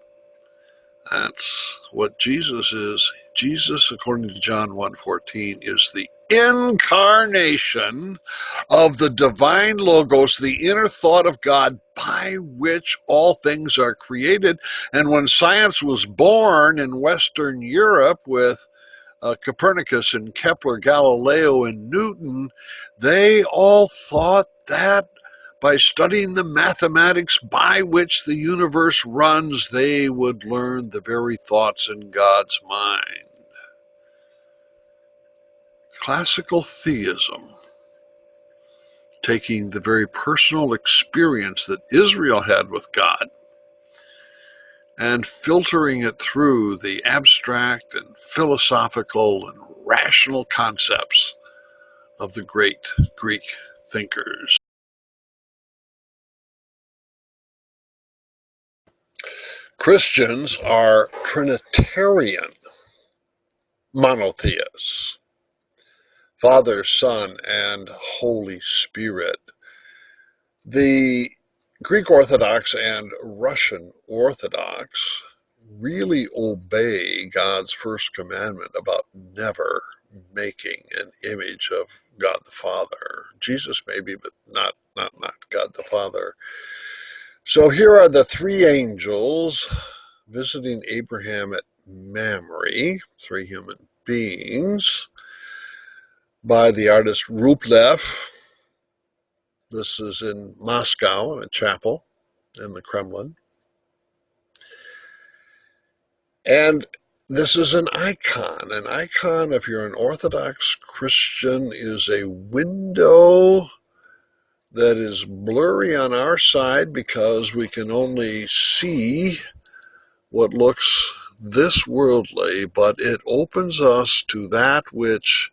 That's what Jesus is. Jesus, according to John 1:14, is the incarnation of the divine Logos, the inner thought of God by which all things are created. And when science was born in Western Europe with Copernicus and Kepler, Galileo and Newton, they all thought that by studying the mathematics by which the universe runs, they would learn the very thoughts in God's mind. Classical theism, taking the very personal experience that Israel had with God and filtering it through the abstract and philosophical and rational concepts of the great Greek thinkers. Christians are Trinitarian monotheists, Father, Son, and Holy Spirit. The Greek Orthodox and Russian Orthodox really obey God's first commandment about never making an image of God the Father. Jesus maybe, but not God the Father. So here are the three angels visiting Abraham at Mamre, three human beings, by the artist Rublev. This is in Moscow in a chapel in the Kremlin. And this is an icon. An icon, if you're an Orthodox Christian, is a window that is blurry on our side because we can only see what looks this worldly, but it opens us to that which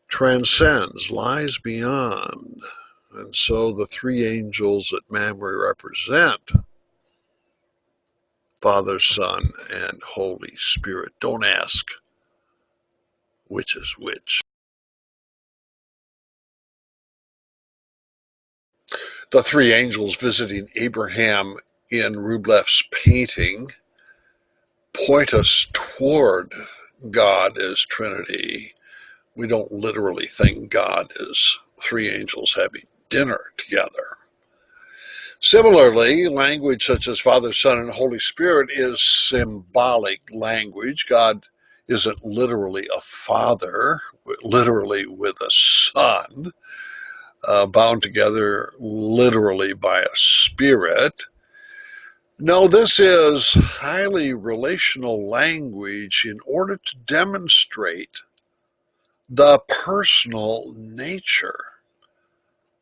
transcends, lies beyond. And so the three angels that Mamre represent Father, Son, and Holy Spirit. Don't ask which is which. The three angels visiting Abraham in Rublev's painting point us toward God as Trinity. We don't literally think God is three angels having dinner together. Similarly, language such as Father, Son, and Holy Spirit is symbolic language. God isn't literally a father, literally with a son, bound together literally by a spirit. No, this is highly relational language in order to demonstrate the personal nature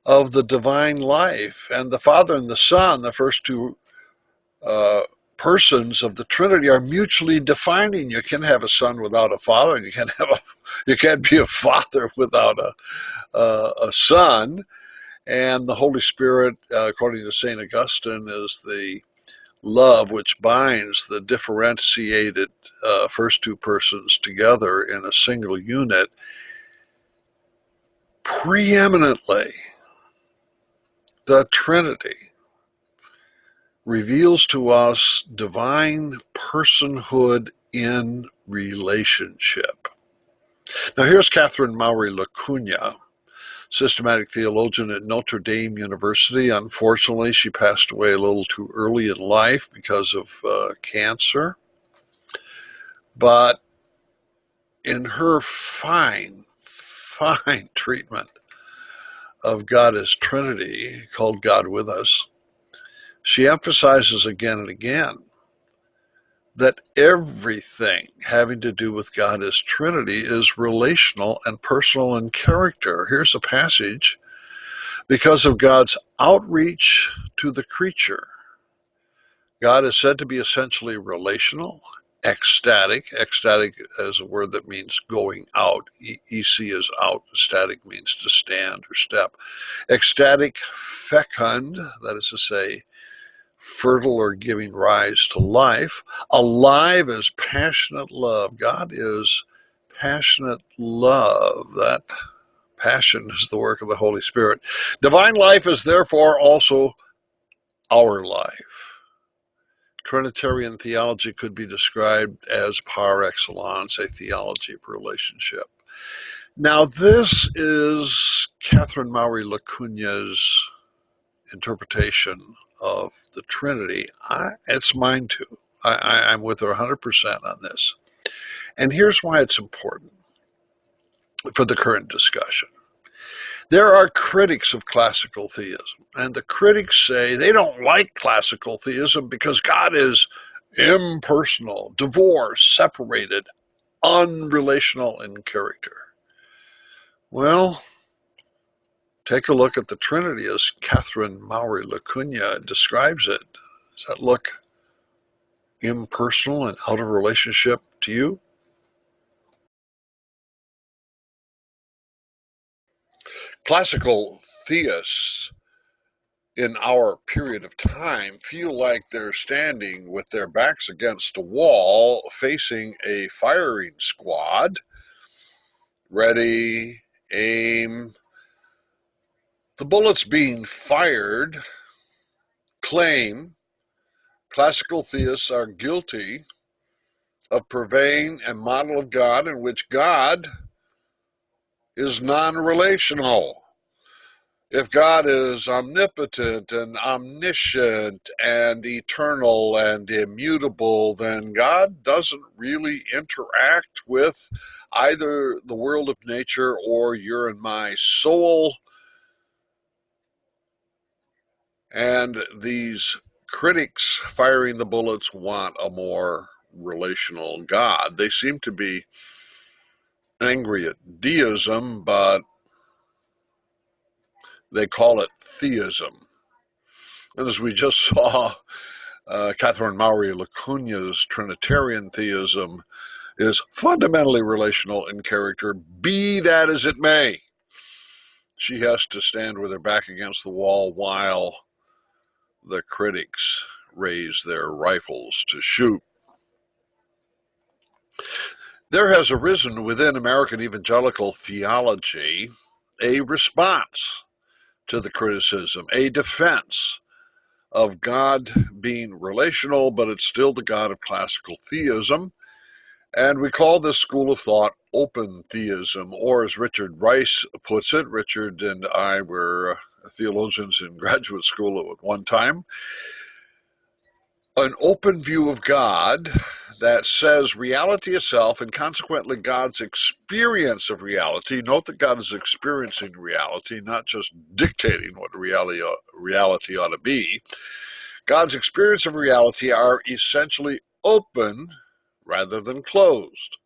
of the divine life. And the Father and the Son, the first two persons of the Trinity, are mutually defining. You can't have a son without a father, and you can't be a father without a son. And the Holy Spirit, according to St. Augustine, is the love which binds the differentiated first two persons together in a single unit. Preeminently, the Trinity reveals to us divine personhood in relationship. Now here's Catherine Maury Lacuna, systematic theologian at Notre Dame University. Unfortunately, she passed away a little too early in life because of cancer. But in her fine treatment of God as Trinity, called God with Us, she emphasizes again and again that everything having to do with God as Trinity is relational and personal in character. Here's a passage. Because of God's outreach to the creature, God is said to be essentially relational, ecstatic. Ecstatic is a word that means going out. EC is out. Static means to stand or step. Ecstatic, fecund, that is to say, fertile or giving rise to life. Alive is passionate love. God is passionate love. That passion is the work of the Holy Spirit. Divine life is therefore also our life. Trinitarian theology could be described as par excellence, a theology of relationship. Now, this is Catherine Maury Lacuna's interpretation of the Trinity. It's mine too. I'm with her 100% on this. And here's why it's important for the current discussion. There are critics of classical theism, and the critics say they don't like classical theism because God is impersonal, divorced, separated, unrelational in character. Well, take a look at the Trinity as Catherine Maury Lacuna describes it. Does that look impersonal and out of relationship to you? Classical theists in our period of time feel like they're standing with their backs against a wall facing a firing squad. Ready, aim. The bullets being fired claim classical theists are guilty of purveying a model of God in which God is non-relational. If God is omnipotent and omniscient and eternal and immutable, then God doesn't really interact with either the world of nature or your and my soul. And these critics firing the bullets want a more relational God. They seem to be angry at deism, but they call it theism. And as we just saw, Catherine Maury Lacunia's Trinitarian theism is fundamentally relational in character, be that as it may. She has to stand with her back against the wall while the critics raise their rifles to shoot. There has arisen within American evangelical theology a response to the criticism, a defense of God being relational, but it's still the God of classical theism. And we call this school of thought open theism, or as Richard Rice puts it, Richard and I were theologians in graduate school at one time, an open view of God that says reality itself and consequently God's experience of reality. Note that God is experiencing reality, not just dictating what reality ought to be. God's experience of reality are essentially open rather than closed.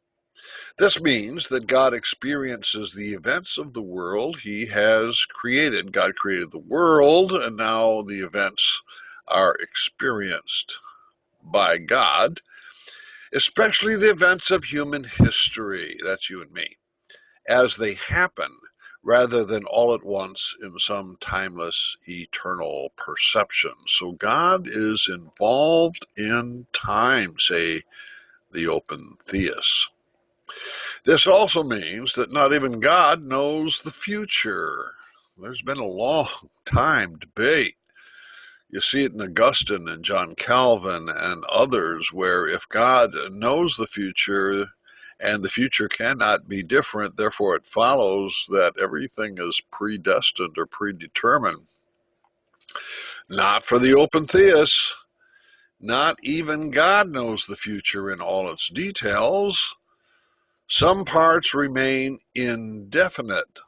This means that God experiences the events of the world he has created. God created the world, and now the events are experienced by God, especially the events of human history, that's you and me, as they happen, rather than all at once in some timeless, eternal perception. So God is involved in time, say the open theists. This also means that not even God knows the future. There's been a long time debate. You see it in Augustine and John Calvin and others, where if God knows the future and the future cannot be different, therefore it follows that everything is predestined or predetermined. Not for the open theists. Not even God knows the future in all its details. Some parts remain indefinite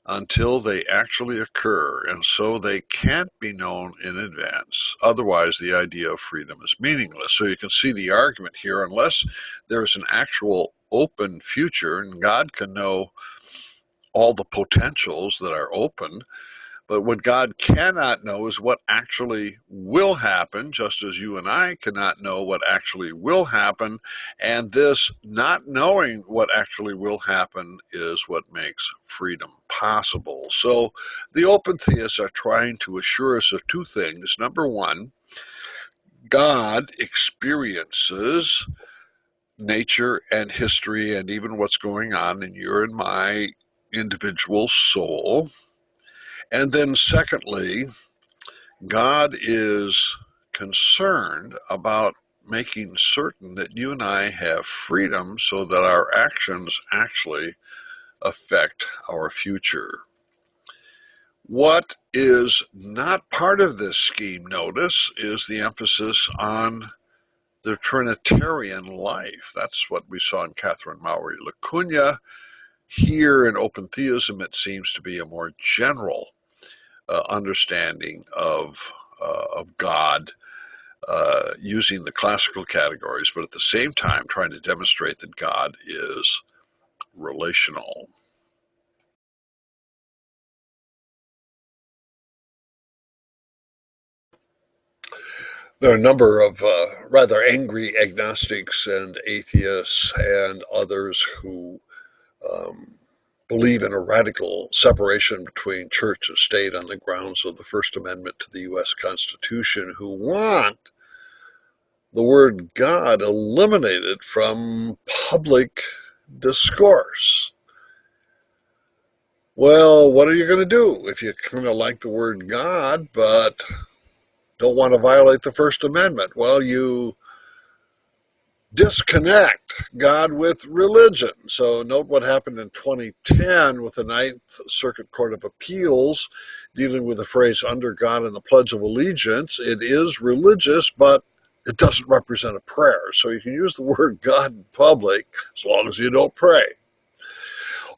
until they actually occur, and so they can't be known in advance. Otherwise, the idea of freedom is meaningless. So you can see the argument here. Unless there's an actual open future, and God can know all the potentials that are open, but what God cannot know is what actually will happen, just as you and I cannot know what actually will happen. And this not knowing what actually will happen is what makes freedom possible. So the open theists are trying to assure us of two things. Number one, God experiences nature and history and even what's going on in your and my individual soul. And then secondly, God is concerned about making certain that you and I have freedom so that our actions actually affect our future. What is not part of this scheme, notice, is the emphasis on the Trinitarian life. That's what we saw in Catherine Maury Lacunia. Here in open theism, it seems to be a more general understanding of God, using the classical categories, but at the same time trying to demonstrate that God is relational. There are a number of rather angry agnostics and atheists and others who um, believe in a radical separation between church and state on the grounds of the First Amendment to the U.S. Constitution, who want the word God eliminated from public discourse. Well, what are you going to do if you kind of like the word God but don't want to violate the First Amendment? Well, you disconnect God with religion. So note what happened in 2010 with the Ninth Circuit Court of Appeals dealing with the phrase under God and the Pledge of Allegiance. It is religious, but it doesn't represent a prayer. So you can use the word God in public as long as you don't pray.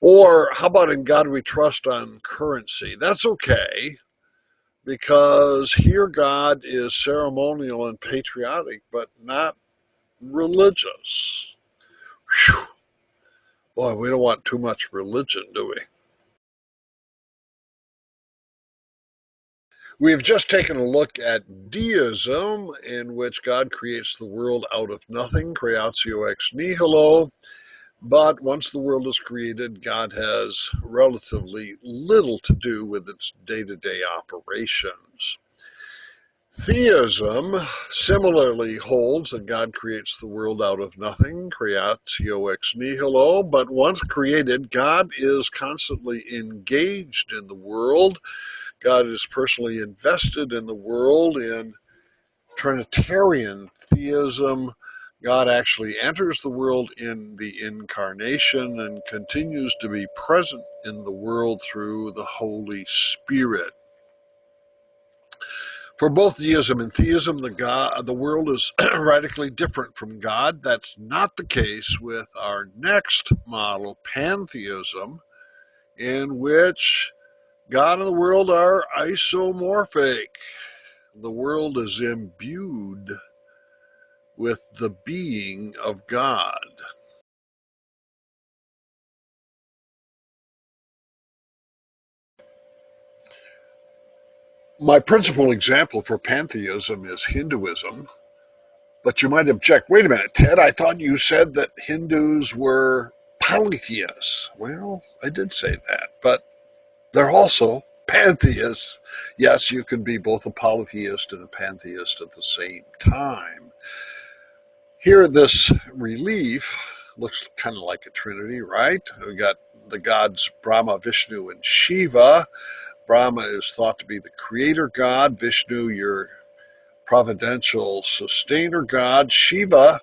Or how about in God we trust on currency? That's okay, because here God is ceremonial and patriotic, but not religious. Whew. Boy, we don't want too much religion, do we? We've just taken a look at deism, in which God creates the world out of nothing, creatio ex nihilo. But once the world is created, God has relatively little to do with its day-to-day operations. Theism similarly holds that God creates the world out of nothing, creatio ex nihilo, but once created, God is constantly engaged in the world. God is personally invested in the world. In Trinitarian theism, God actually enters the world in the incarnation and continues to be present in the world through the Holy Spirit. For both deism and theism, the world is radically different from God. That's not the case with our next model, pantheism, in which God and the world are isomorphic. The world is imbued with the being of God. My principal example for pantheism is Hinduism. But you might object, wait a minute, Ted, I thought you said that Hindus were polytheists. Well, I did say that, but they're also pantheists. Yes, you can be both a polytheist and a pantheist at the same time. Here, this relief looks kind of like a trinity, right? We got the gods Brahma, Vishnu, and Shiva. Brahma is thought to be the creator god. Vishnu, your providential sustainer god. Shiva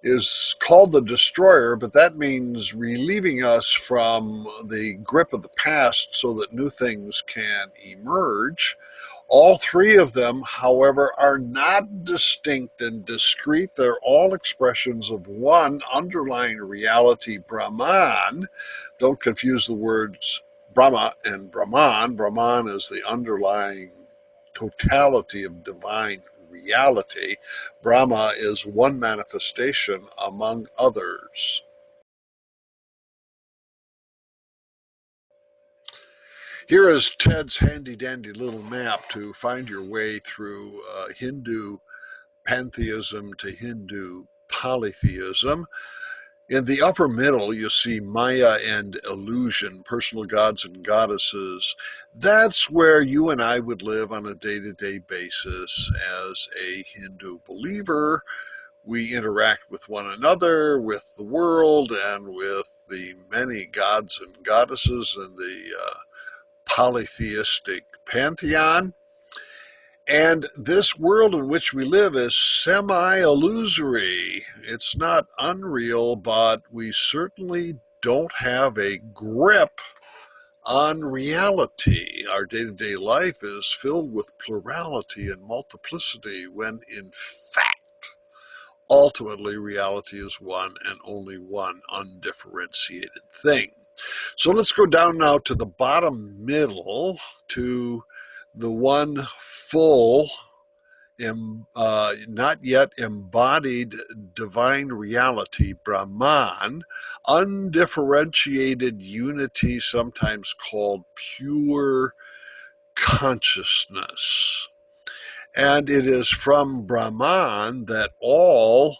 is called the destroyer, but that means relieving us from the grip of the past so that new things can emerge. All three of them, however, are not distinct and discrete. They're all expressions of one underlying reality, Brahman. Don't confuse the words Brahma and Brahman. Brahman is the underlying totality of divine reality. Brahma is one manifestation among others. Here is Ted's handy dandy little map to find your way through Hindu pantheism to Hindu polytheism. In the upper middle, you see Maya and illusion, personal gods and goddesses. That's where you and I would live on a day-to-day basis as a Hindu believer. We interact with one another, with the world, and with the many gods and goddesses in the polytheistic pantheon. And this world in which we live is semi-illusory. It's not unreal, but we certainly don't have a grip on reality. Our day-to-day life is filled with plurality and multiplicity, when in fact, ultimately, reality is one and only one undifferentiated thing. So let's go down now to the bottom middle, to the one full, not yet embodied divine reality, Brahman, undifferentiated unity, sometimes called pure consciousness. And it is from Brahman that all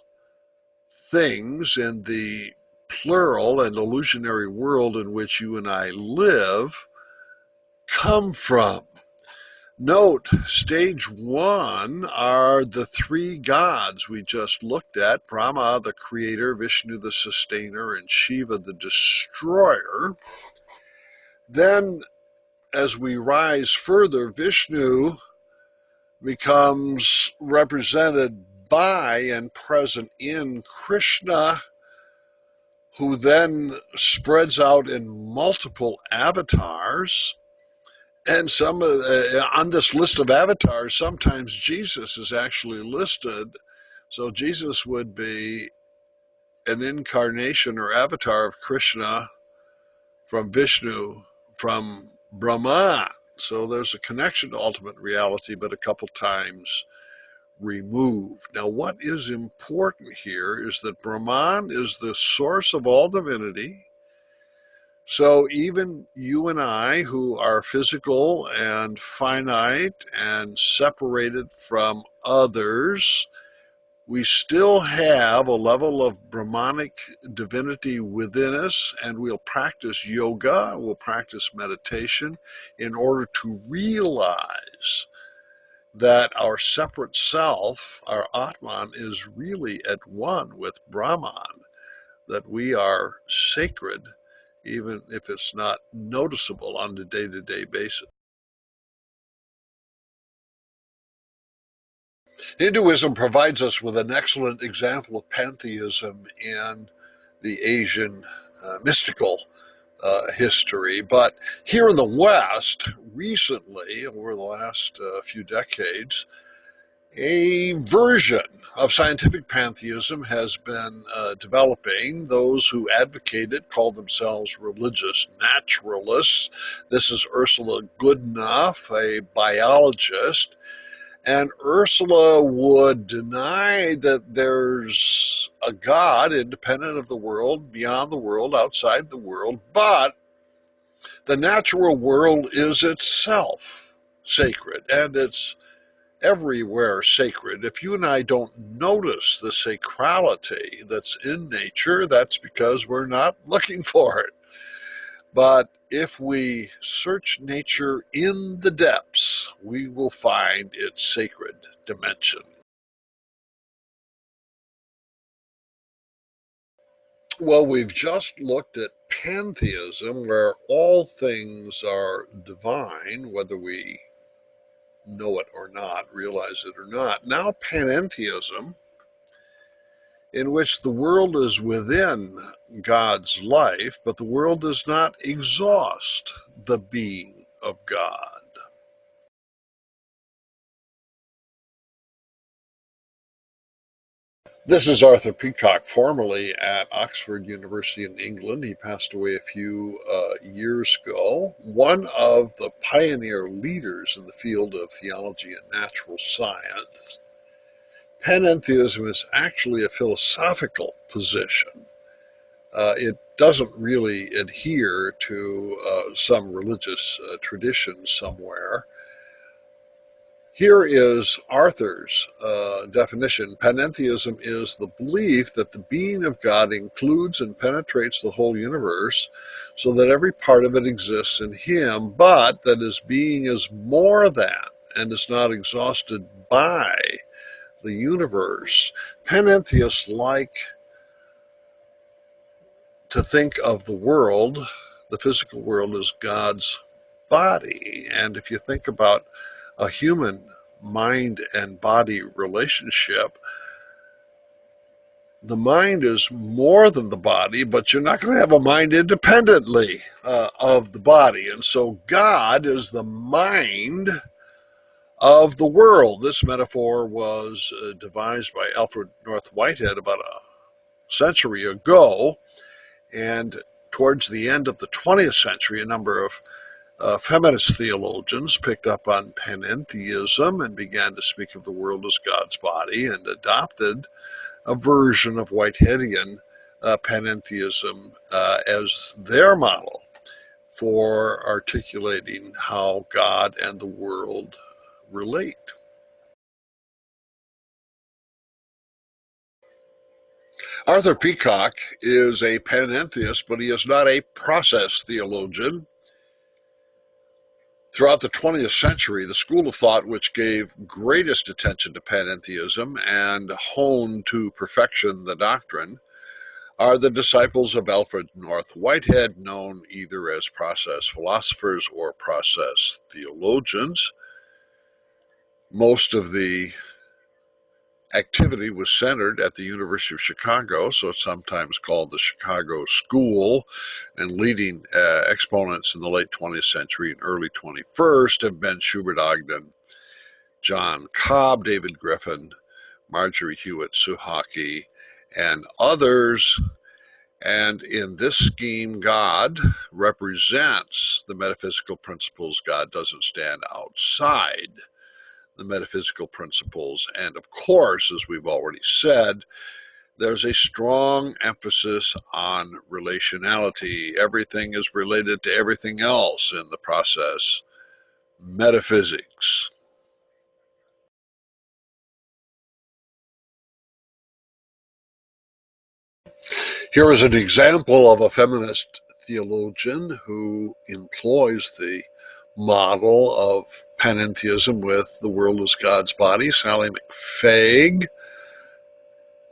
things in the plural and illusionary world in which you and I live come from. Note, stage one are the three gods we just looked at: Brahma, the creator; Vishnu, the sustainer; and Shiva, the destroyer. Then, as we rise further, Vishnu becomes represented by and present in Krishna, who then spreads out in multiple avatars. And some on this list of avatars, sometimes Jesus is actually listed. So Jesus would be an incarnation or avatar of Krishna from Vishnu, from Brahman. So there's a connection to ultimate reality, but a couple times removed. Now, what is important here is that Brahman is the source of all divinity. So even you and I, who are physical and finite and separated from others, we still have a level of Brahmanic divinity within us, and we'll practice yoga, we'll practice meditation in order to realize that our separate self, our Atman, is really at one with Brahman, that we are sacred, even if it's not noticeable on a day-to-day basis. Hinduism provides us with an excellent example of pantheism in the Asian mystical history. But here in the West, recently, over the last few decades, a version of scientific pantheism has been developing. Those who advocate it call themselves religious naturalists. This is Ursula Goodenough, a biologist. And Ursula would deny that there's a God independent of the world, beyond the world, outside the world, but the natural world is itself sacred, and it's everywhere sacred. If you and I don't notice the sacrality that's in nature, that's because we're not looking for it. But if we search nature in the depths, we will find its sacred dimension. Well, we've just looked at pantheism, where all things are divine, whether we know it or not, realize it or not. Now, panentheism, in which the world is within God's life, but the world does not exhaust the being of God. This is Arthur Peacock, formerly at Oxford University in England. He passed away a few years ago. One of the pioneer leaders in the field of theology and natural science. Panentheism is actually a philosophical position. It doesn't really adhere to some religious tradition somewhere. Here is Arthur's definition. Panentheism is the belief that the being of God includes and penetrates the whole universe, so that every part of it exists in him, but that his being is more than and is not exhausted by the universe. Panentheists like to think of the world, the physical world, as God's body. And if you think about a human mind and body relationship, the mind is more than the body, but you're not going to have a mind independently of the body. And so God is the mind of the world. This metaphor was devised by Alfred North Whitehead about a century ago. And towards the end of the 20th century, a number of feminist theologians picked up on panentheism and began to speak of the world as God's body, and adopted a version of Whiteheadian panentheism as their model for articulating how God and the world relate. Arthur Peacock is a panentheist, but he is not a process theologian. Throughout the 20th century, the school of thought which gave greatest attention to panentheism and honed to perfection the doctrine are the disciples of Alfred North Whitehead, known either as process philosophers or process theologians. Most of the activity was centered at the University of Chicago, so it's sometimes called the Chicago School, and leading exponents in the late 20th century and early 21st have been Schubert Ogden, John Cobb, David Griffin, Marjorie Hewitt Suhaki, and others. And in this scheme, God represents the metaphysical principles. God doesn't stand outside the metaphysical principles. And of course, as we've already said, there's a strong emphasis on relationality. Everything is related to everything else in the process. Metaphysics. Here is an example of a feminist theologian who employs the model of Panentheism with the world as God's body, Sally McFaig,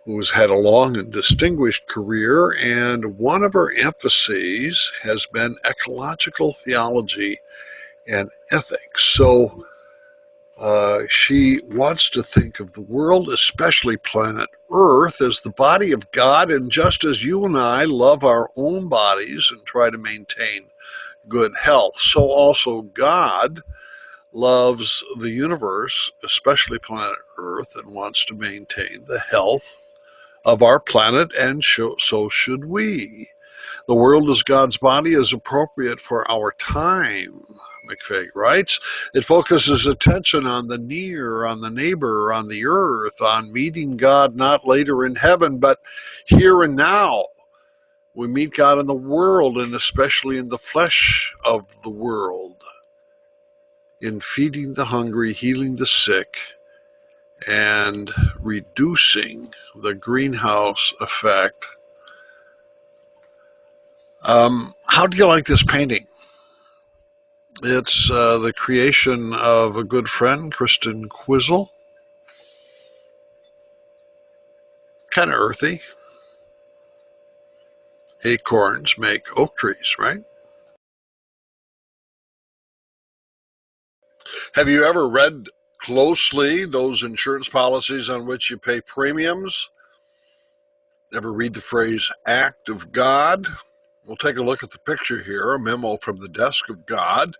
who's had a long and distinguished career, and one of her emphases has been ecological theology and ethics. So she wants to think of the world, especially planet Earth, as the body of God, and just as you and I love our own bodies and try to maintain good health, so also God loves the universe, especially planet Earth, and wants to maintain the health of our planet, and so should we. The world as God's body is appropriate for our time, McFaig writes. It focuses attention on the near, on the neighbor, on the earth, on meeting God not later in heaven, but here and now. We meet God in the world, and especially in the flesh of the world, in feeding the hungry, healing the sick, and reducing the greenhouse effect. How do you like this painting? It's the creation of a good friend, Kristen Quizzle. Kind of earthy. Acorns make oak trees, right? Have you ever read closely those insurance policies on which you pay premiums? Ever read the phrase act of God? We'll take a look at the picture here, a memo from the desk of God,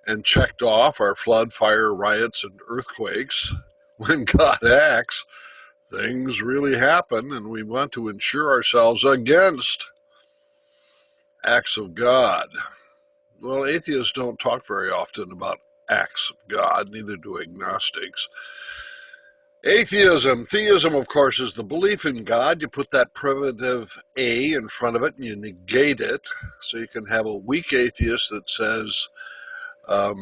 and checked off our flood, fire, riots, and earthquakes. When God acts, things really happen, and we want to insure ourselves against acts of God. Well, atheists don't talk very often about acts of God, neither do agnostics. Atheism. Theism, of course, is the belief in God. You put that privative A in front of it and you negate it. So you can have a weak atheist that says, I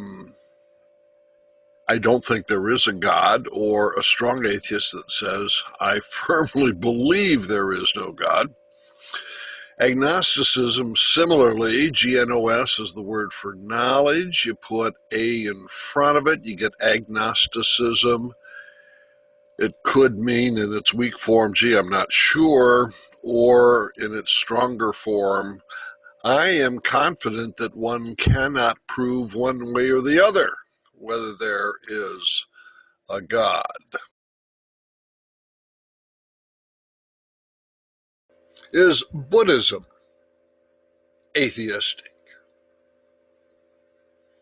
don't think there is a God, or a strong atheist that says, I firmly believe there is no God. Agnosticism, similarly, GNOS is the word for knowledge. You put A in front of it, you get agnosticism. It could mean in its weak form, gee, I'm not sure, or in its stronger form, I am confident that one cannot prove one way or the other whether there is a God. Is Buddhism atheistic?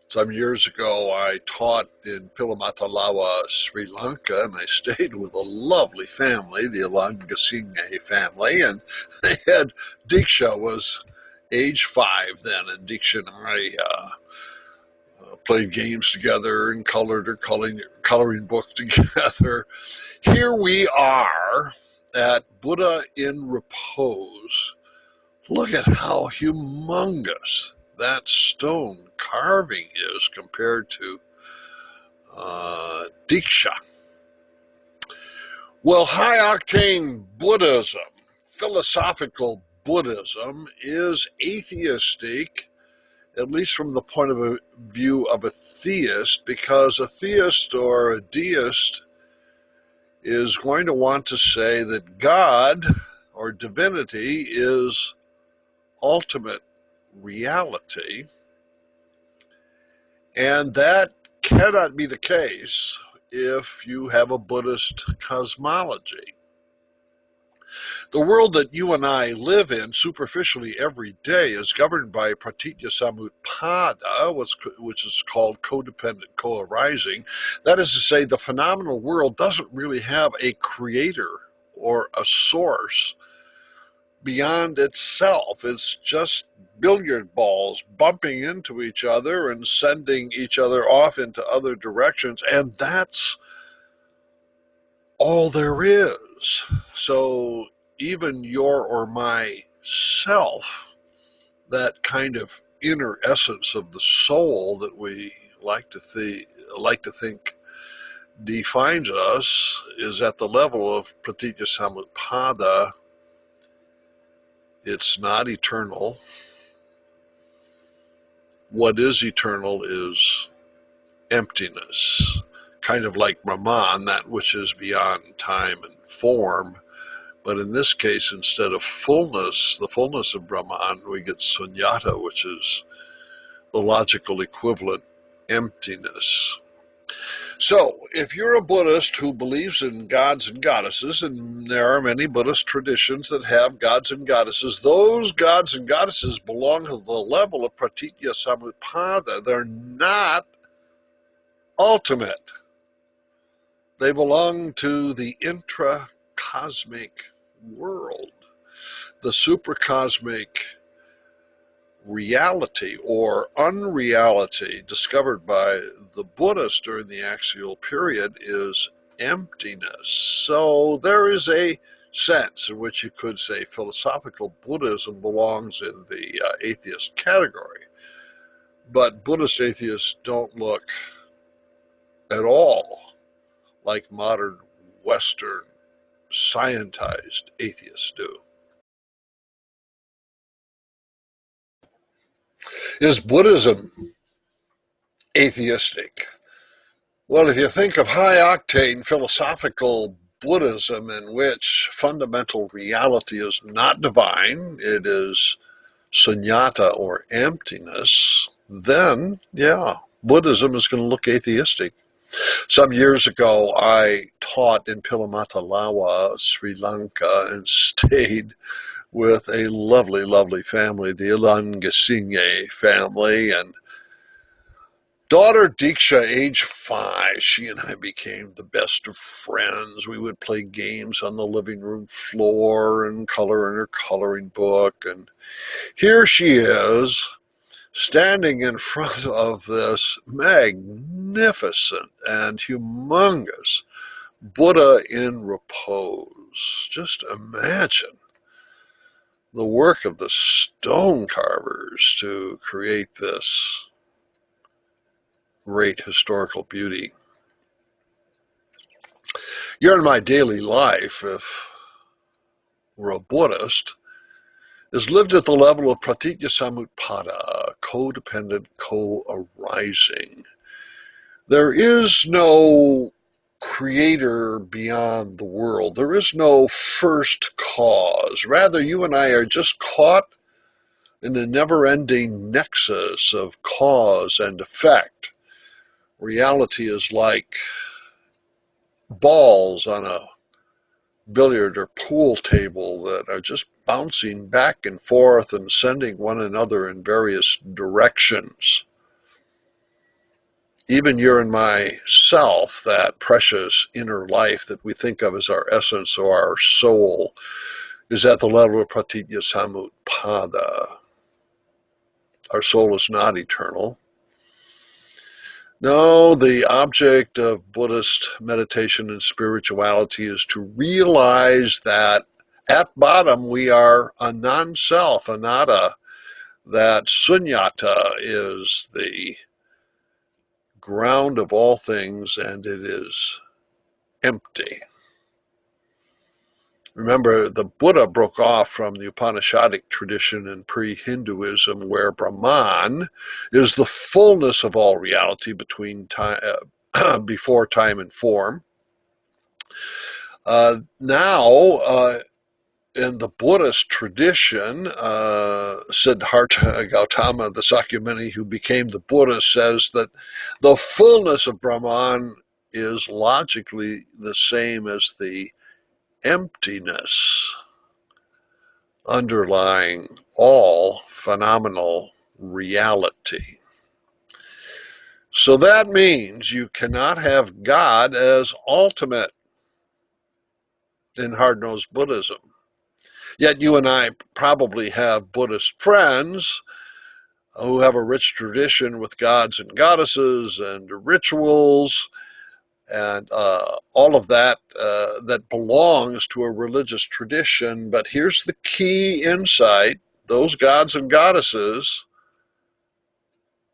Some years ago, I taught in Pilamatalawa, Sri Lanka, and I stayed with a lovely family, the Alangasinghe family, and they had, Diksha was age 5 then, and Diksha and I played games together and colored or coloring books together. Here we are at Buddha in repose. Look at how humongous that stone carving is compared to Diksha. Well, high-octane Buddhism, philosophical Buddhism, is atheistic, at least from the point of view of a theist, because a theist or a deist is going to want to say that God or divinity is ultimate reality, and that cannot be the case if you have a Buddhist cosmology. The world that you and I live in superficially every day is governed by pratitya samutpada, which is called codependent co-arising. That is to say, the phenomenal world doesn't really have a creator or a source beyond itself. It's just billiard balls bumping into each other and sending each other off into other directions, and that's all there is. So even your or my self, that kind of inner essence of the soul that we like to think defines us, is at the level of pratitya samutpada. It's not eternal. What is eternal is emptiness, kind of like Brahman, that which is beyond time and form. But in this case, instead of fullness, the fullness of Brahman, we get sunyata, which is the logical equivalent, emptiness. So, if you're a Buddhist who believes in gods and goddesses, and there are many Buddhist traditions that have gods and goddesses, those gods and goddesses belong to the level of pratitya samutpada. They're not ultimate. They belong to the intracosmic world, the supracosmic reality or unreality discovered by the Buddhists during the axial period is emptiness. So there is a sense in which you could say philosophical Buddhism belongs in the atheist category. But Buddhist atheists don't look at all like modern Western scientized atheists do. Is Buddhism atheistic? Well, if you think of high-octane philosophical Buddhism in which fundamental reality is not divine, it is sunyata or emptiness, then, yeah, Buddhism is going to look atheistic. Some years ago, I taught in Pilamatalawa, Sri Lanka, and stayed with a lovely, lovely family, the Ilangasinghe family, and daughter Diksha, age 5, she and I became the best of friends. We would play games on the living room floor and color in her coloring book. And here she is, standing in front of this magnificent and humongous Buddha in repose. Just imagine the work of the stone carvers to create this great historical beauty. You're in my daily life, if we're a Buddhist, is lived at the level of pratitya samutpada, codependent co-arising. There is no creator beyond the world. There is no first cause. Rather, you and I are just caught in a never-ending nexus of cause and effect. Reality is like balls on a billiard or pool table that are just bouncing back and forth and sending one another in various directions. Even your and myself, that precious inner life that we think of as our essence or our soul, is at the level of pratitya samutpada. Our soul is not eternal. No, the object of Buddhist meditation and spirituality is to realize that at bottom we are a non-self, anatta, that sunyata is the ground of all things and it is empty. Remember, the Buddha broke off from the Upanishadic tradition in pre-Hinduism, where Brahman is the fullness of all reality between time, before time and form. Now, in the Buddhist tradition, Siddhartha Gautama, the Sakyamuni who became the Buddha, says that the fullness of Brahman is logically the same as the emptiness underlying all phenomenal reality. So that means you cannot have God as ultimate in hard-nosed Buddhism. Yet you and I probably have Buddhist friends who have a rich tradition with gods and goddesses and rituals and all of that that belongs to a religious tradition. But here's the key insight: those gods and goddesses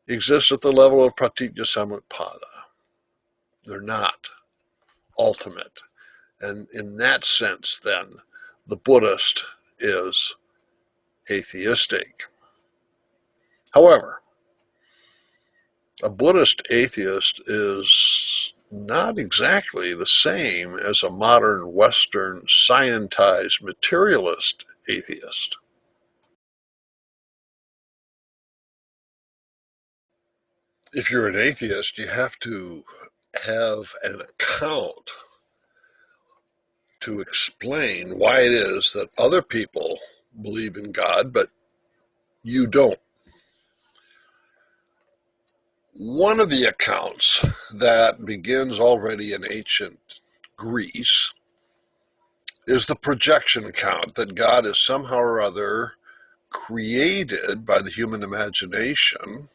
exist at the level of pratityasamutpada. They're not ultimate. And in that sense, then, the Buddhist is atheistic. However, a Buddhist atheist is not exactly the same as a modern Western scientized materialist atheist. If you're an atheist, you have to have an account to explain why it is that other people believe in God, but you don't. One of the accounts that begins already in ancient Greece is the projection account, that God is somehow or other created by the human imagination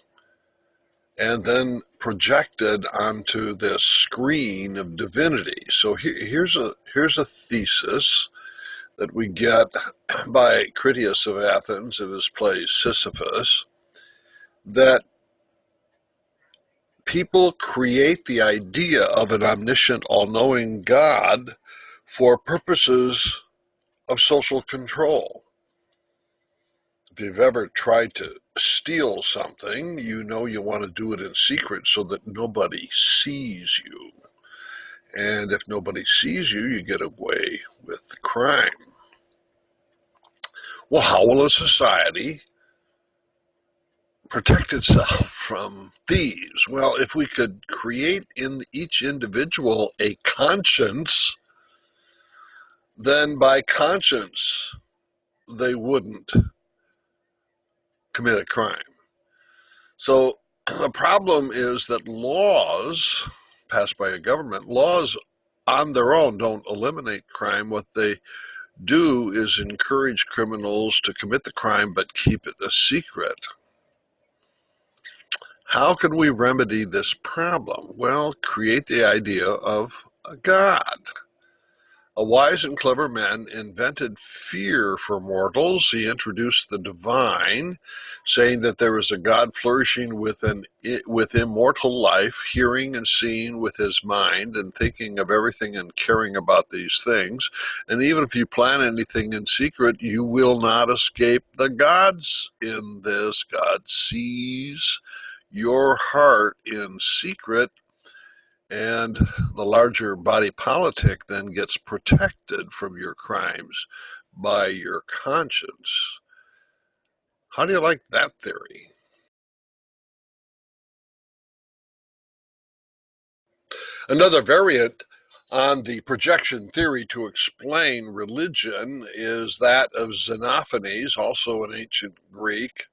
and then projected onto this screen of divinity. So here's a thesis that we get by Critias of Athens in his play Sisyphus, that people create the idea of an omniscient, all-knowing God for purposes of social control. If you've ever tried to steal something, you know you want to do it in secret so that nobody sees you. And if nobody sees you, you get away with crime. Well, how will a society protect itself from thieves? Well, if we could create in each individual a conscience, then by conscience they wouldn't commit a crime. So the problem is that laws passed by a government, laws on their own don't eliminate crime. What they do is encourage criminals to commit the crime but keep it a secret. How can we remedy this problem? Well, create the idea of a God. A wise and clever man invented fear for mortals. He introduced the divine, saying that there is a God flourishing with immortal life, hearing and seeing with his mind and thinking of everything and caring about these things. And even if you plan anything in secret, you will not escape the gods in this. God sees your heart in secret, and the larger body politic then gets protected from your crimes by your conscience. How do you like that theory? Another variant on the projection theory to explain religion is that of Xenophanes, also an ancient Greek,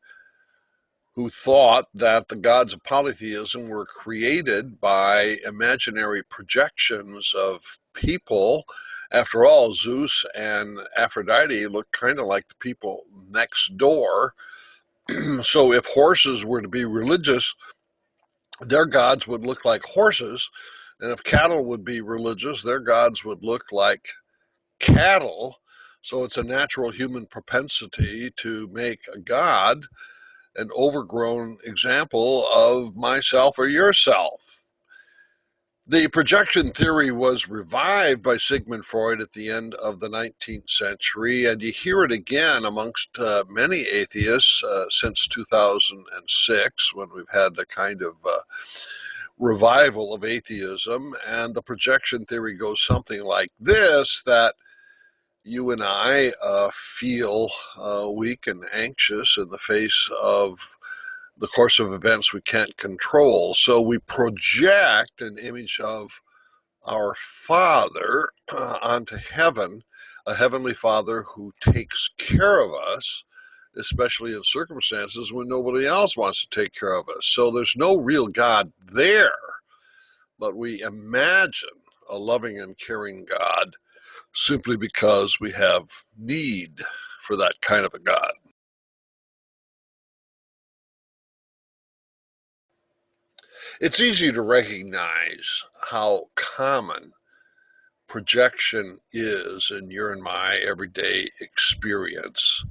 who thought that the gods of polytheism were created by imaginary projections of people. After all, Zeus and Aphrodite look kind of like the people next door. So if horses were to be religious, their gods would look like horses. And if cattle would be religious, their gods would look like cattle. So it's a natural human propensity to make a god an overgrown example of myself or yourself. The projection theory was revived by Sigmund Freud at the end of the 19th century, and you hear it again amongst many atheists since 2006, when we've had a kind of revival of atheism. And the projection theory goes something like this, that you and I feel weak and anxious in the face of the course of events we can't control. So we project an image of our Father onto heaven, a heavenly Father who takes care of us, especially in circumstances when nobody else wants to take care of us. So there's no real God there, but we imagine a loving and caring God simply because we have need for that kind of a God. It's easy to recognize how common projection is in your and my everyday experience.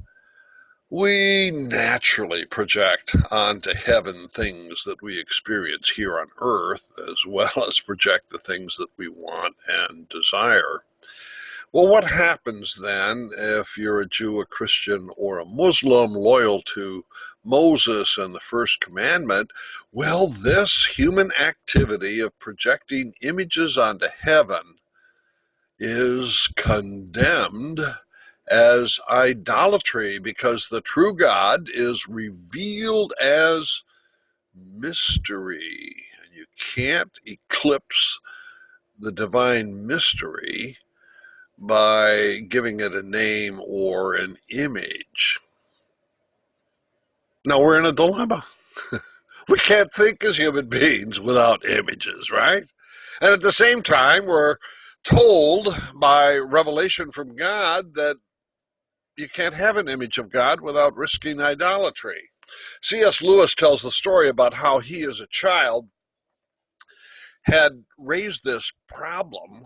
We naturally project onto heaven things that we experience here on earth, as well as project the things that we want and desire. Well, what happens then if you're a Jew, a Christian, or a Muslim loyal to Moses and the first commandment? Well, this human activity of projecting images onto heaven is condemned as idolatry, because the true God is revealed as mystery. And you can't eclipse the divine mystery by giving it a name or an image. Now we're in a dilemma. We can't think as human beings without images, right? And at the same time, we're told by revelation from God that you can't have an image of God without risking idolatry. C.S. Lewis tells the story about how he, as a child, had raised this problem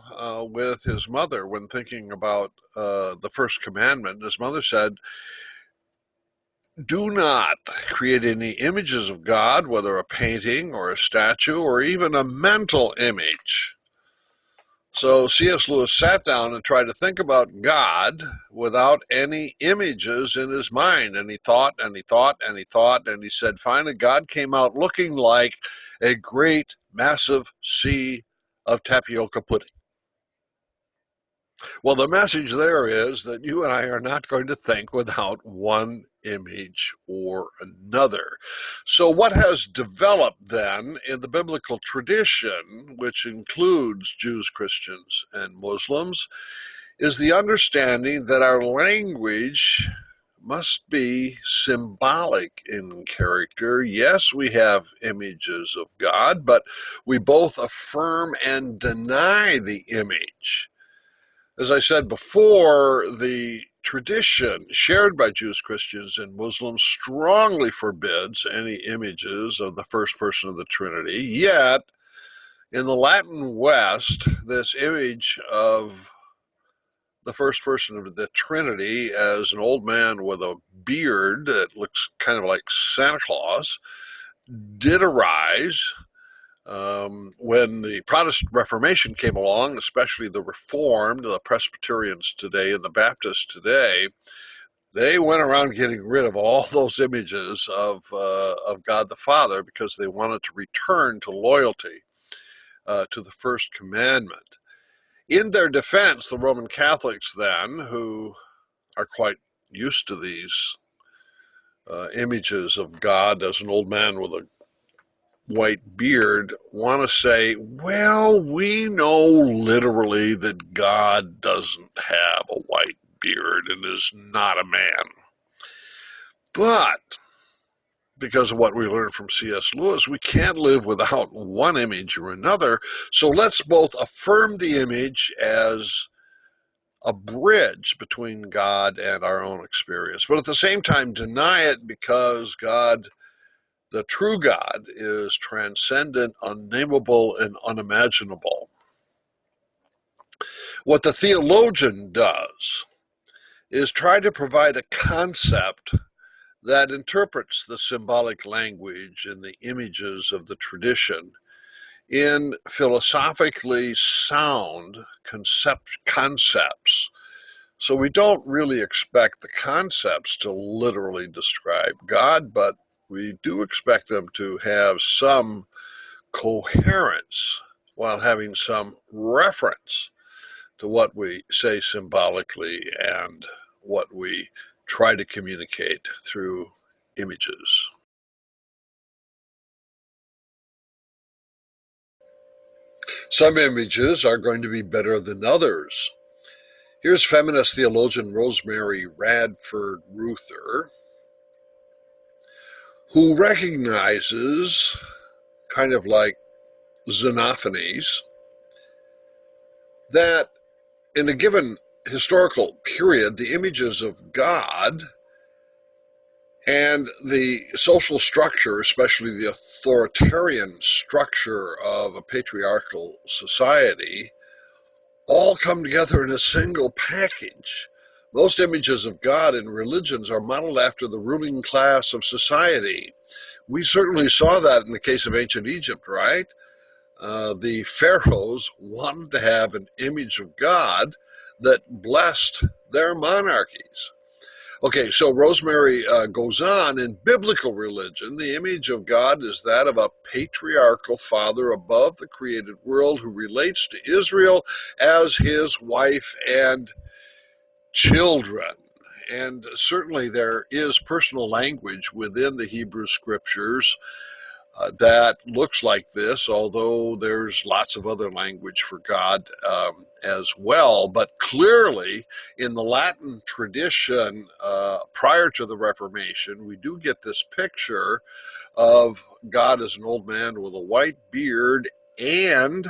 with his mother when thinking about the first commandment. His mother said, do not create any images of God, whether a painting or a statue or even a mental image. So C.S. Lewis sat down and tried to think about God without any images in his mind. And he thought, and he thought, and he thought, and he said, finally, God came out looking like a great, massive sea of tapioca pudding. Well, the message there is that you and I are not going to think without one image or another. So what has developed then in the biblical tradition, which includes Jews, Christians, and Muslims, is the understanding that our language must be symbolic in character. Yes, we have images of God, but we both affirm and deny the image. As I said before, the tradition shared by Jews, Christians, and Muslims strongly forbids any images of the first person of the Trinity. Yet, in the Latin West, this image of the first person of the Trinity as an old man with a beard that looks kind of like Santa Claus did arise when the Protestant Reformation came along, especially the Reformed, the Presbyterians today, and the Baptists today. They went around getting rid of all those images of God the Father because they wanted to return to loyalty to the first commandment. In their defense, the Roman Catholics then, who are quite used to these images of God as an old man with a white beard, want to say, well, we know literally that God doesn't have a white beard and is not a man. But because of what we learned from C.S. Lewis, we can't live without one image or another. So let's both affirm the image as a bridge between God and our own experience, but at the same time deny it because God, the true God, is transcendent, unnameable, and unimaginable. What the theologian does is try to provide a concept that interprets the symbolic language and the images of the tradition in philosophically sound concepts. So we don't really expect the concepts to literally describe God, but we do expect them to have some coherence while having some reference to what we say symbolically and what we try to communicate through images. Some images are going to be better than others. Here's feminist theologian Rosemary Radford Ruther, who recognizes, kind of like Xenophanes, that in a given historical period, the images of God and the social structure, especially the authoritarian structure of a patriarchal society, all come together in a single package. Most images of God in religions are modeled after the ruling class of society. We certainly saw that in the case of ancient Egypt, right? The pharaohs wanted to have an image of God that blessed their monarchies. Okay, so Rosemary goes on, in biblical religion, the image of God is that of a patriarchal father above the created world who relates to Israel as his wife and children. And certainly there is personal language within the Hebrew scriptures that looks like this, although there's lots of other language for God as well. But clearly, in the Latin tradition prior to the Reformation, we do get this picture of God as an old man with a white beard, and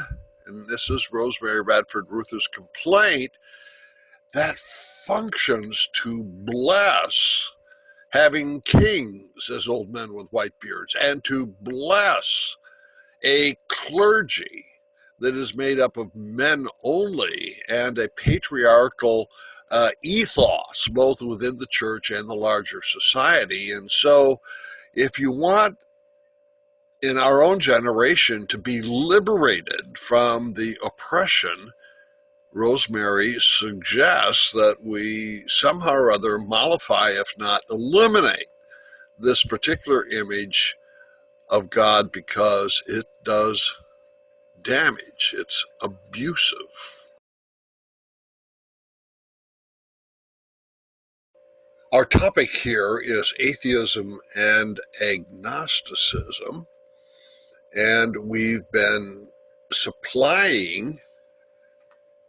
this is Rosemary Radford Ruther's complaint, that functions to bless, having kings as old men with white beards, and to bless a clergy that is made up of men only, and a patriarchal ethos, both within the church and the larger society. And so, if you want in our own generation to be liberated from the oppression, Rosemary suggests that we somehow or other mollify, if not eliminate, this particular image of God because it does damage. It's abusive. Our topic here is atheism and agnosticism, and we've been supplying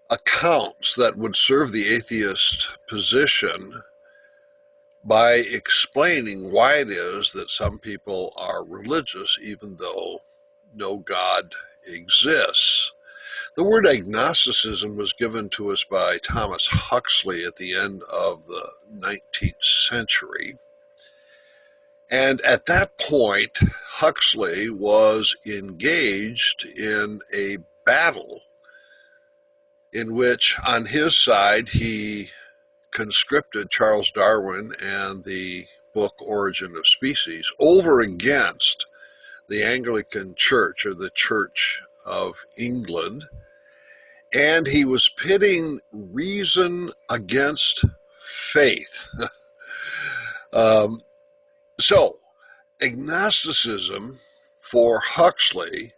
accounts that would serve the atheist position by explaining why it is that some people are religious even though no God exists. The word agnosticism was given to us by Thomas Huxley at the end of the 19th century. And at that point, Huxley was engaged in a battle in which, on his side, he conscripted Charles Darwin and the book Origin of Species over against the Anglican Church, or the Church of England. And he was pitting reason against faith. So, agnosticism for Huxley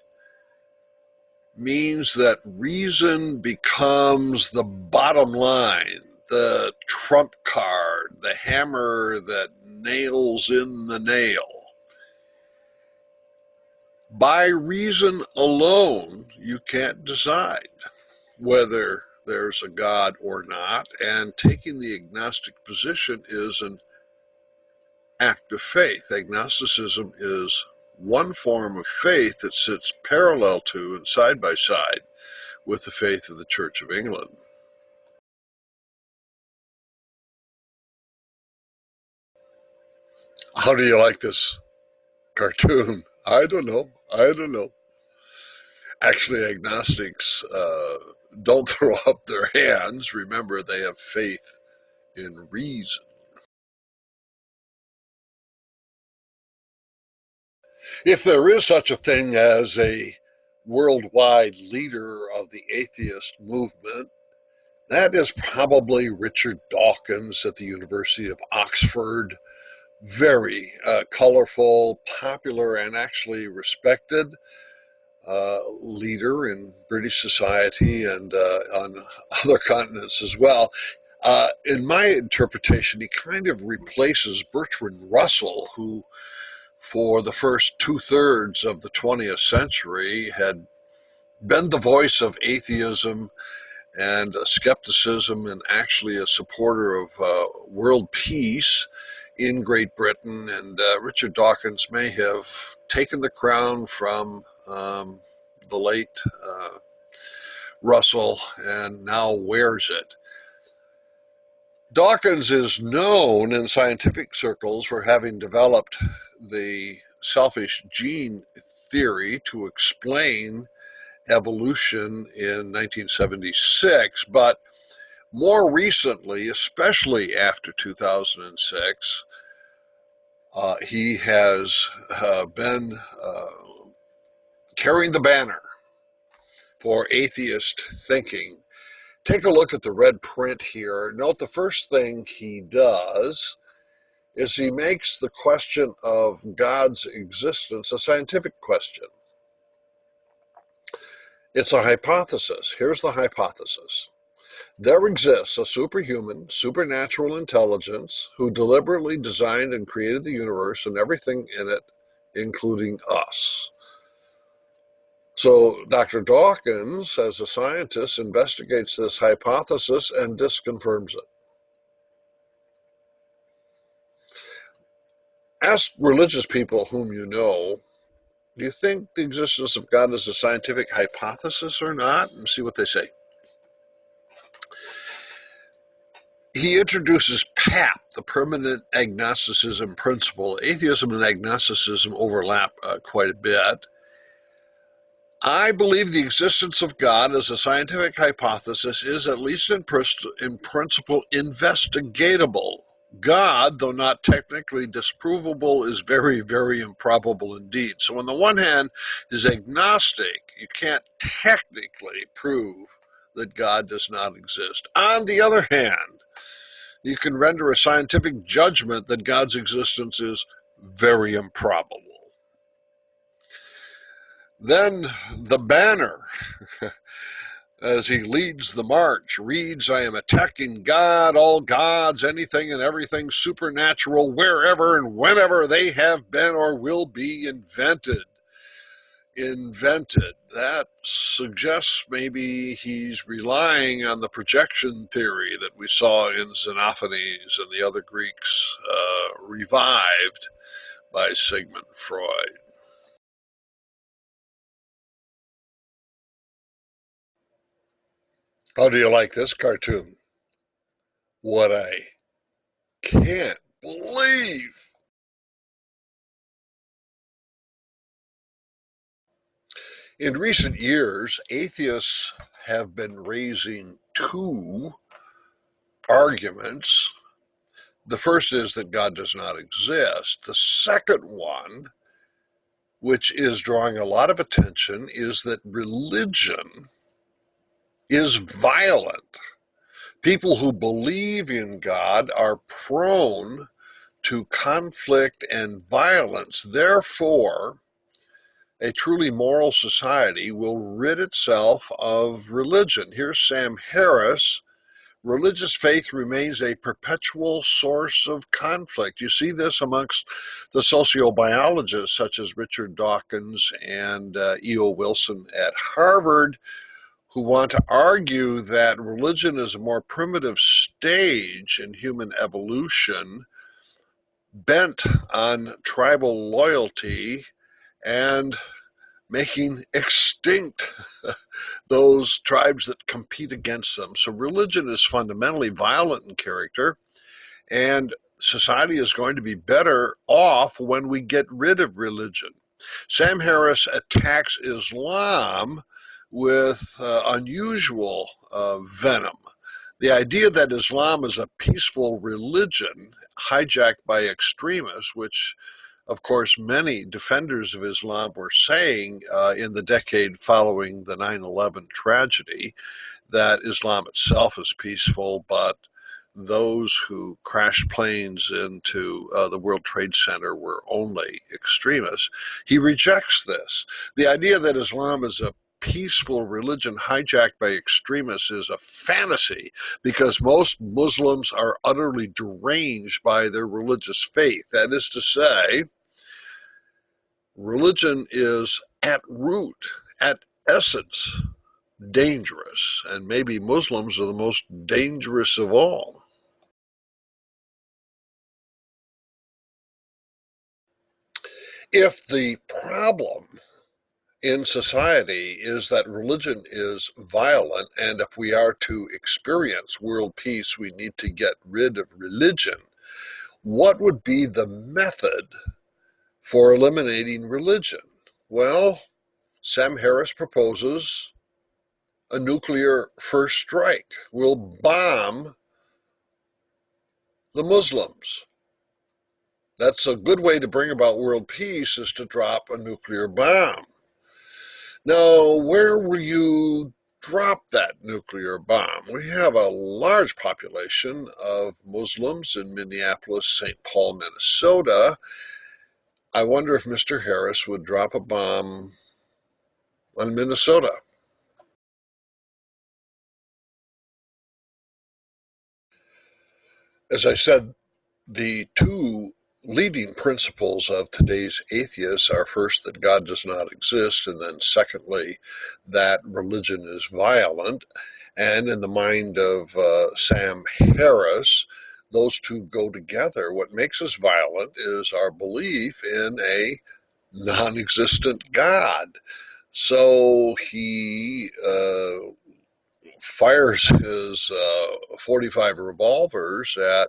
means that reason becomes the bottom line, the trump card, the hammer that nails in the nail. By reason alone, you can't decide whether there's a God or not, and taking the agnostic position is an act of faith. Agnosticism is one form of faith that sits parallel to and side by side with the faith of the Church of England. How do you like this cartoon? I don't know. Actually, agnostics don't throw up their hands. Remember, they have faith in reason. If there is such a thing as a worldwide leader of the atheist movement, that is probably Richard Dawkins at the University of Oxford. Very colorful, popular, and actually respected leader in British society and on other continents as well. In my interpretation, he kind of replaces Bertrand Russell, who for the first 2/3 of the 20th century had been the voice of atheism and skepticism, and actually a supporter of world peace in Great Britain. And Richard Dawkins may have taken the crown from the late Russell and now wears it. Dawkins is known in scientific circles for having developed the selfish gene theory to explain evolution in 1976, but more recently, especially after 2006, he has been carrying the banner for atheist thinking. Take a look at the red print here. Note the first thing he does is he makes the question of God's existence a scientific question. It's a hypothesis. Here's the hypothesis. There exists a superhuman, supernatural intelligence who deliberately designed and created the universe and everything in it, including us. So Dr. Dawkins, as a scientist, investigates this hypothesis and disconfirms it. Ask religious people whom you know, do you think the existence of God is a scientific hypothesis or not? And see what they say. He introduces PAP, the permanent agnosticism principle. Atheism and agnosticism overlap quite a bit. I believe the existence of God as a scientific hypothesis is, at least in principle, investigatable. God, though not technically disprovable, is very, very improbable indeed. So on the one hand, is agnostic. You can't technically prove that God does not exist. On the other hand, you can render a scientific judgment that God's existence is very improbable. Then the banner, as he leads the march, reads, I am attacking God, all gods, anything and everything supernatural, wherever and whenever they have been or will be invented. That suggests maybe he's relying on the projection theory that we saw in Xenophanes and the other Greeks, revived by Sigmund Freud. How do you like this cartoon? What I can't believe. In recent years, atheists have been raising two arguments. The first is that God does not exist. The second one, which is drawing a lot of attention, is that religion is violent. People who believe in God are prone to conflict and violence. Therefore, a truly moral society will rid itself of religion. Here's Sam Harris. Religious faith remains a perpetual source of conflict. You see this amongst the sociobiologists such as Richard Dawkins and E.O. Wilson at Harvard, who want to argue that religion is a more primitive stage in human evolution, bent on tribal loyalty and making extinct those tribes that compete against them. So religion is fundamentally violent in character, and society is going to be better off when we get rid of religion. Sam Harris attacks Islam with unusual venom. The idea that Islam is a peaceful religion hijacked by extremists, which of course many defenders of Islam were saying in the decade following the 9/11 tragedy, that Islam itself is peaceful, but those who crashed planes into the World Trade Center were only extremists. He rejects this. The idea that Islam is a peaceful religion hijacked by extremists is a fantasy, because most Muslims are utterly deranged by their religious faith. That is to say, religion is at root, at essence dangerous, and maybe Muslims are the most dangerous of all. If the problem in society is that religion is violent, and if we are to experience world peace, we need to get rid of religion, what would be the method for eliminating religion? Well, Sam Harris proposes a nuclear first strike. We'll bomb the Muslims. That's a good way to bring about world peace, is to drop a nuclear bomb. Now, where will you drop that nuclear bomb? We have a large population of Muslims in Minneapolis, St. Paul, Minnesota. I wonder if Mr. Harris would drop a bomb on Minnesota. As I said, the two leading principles of today's atheists are, first, that God does not exist, and then secondly, that religion is violent. And in the mind of Sam Harris, those two go together. What makes us violent is our belief in a non-existent God. So he fires his 45 revolvers at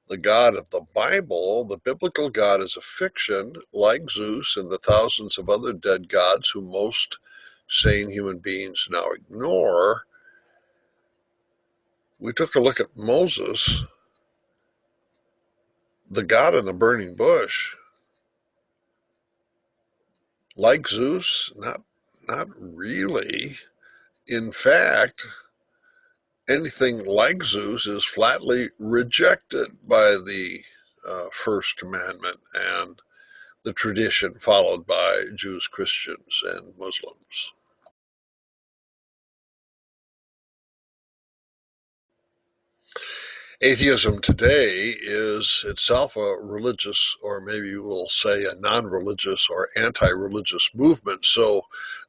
the God of the Bible. The biblical God is a fiction, like Zeus and the thousands of other dead gods who most sane human beings now ignore. We took a look at Moses, the God in the burning bush. Like Zeus, not really. In fact, anything like Zeus is flatly rejected by the first commandment and the tradition followed by Jews, Christians, and Muslims. Atheism today is itself a religious, or maybe we'll say a non-religious or anti-religious movement. So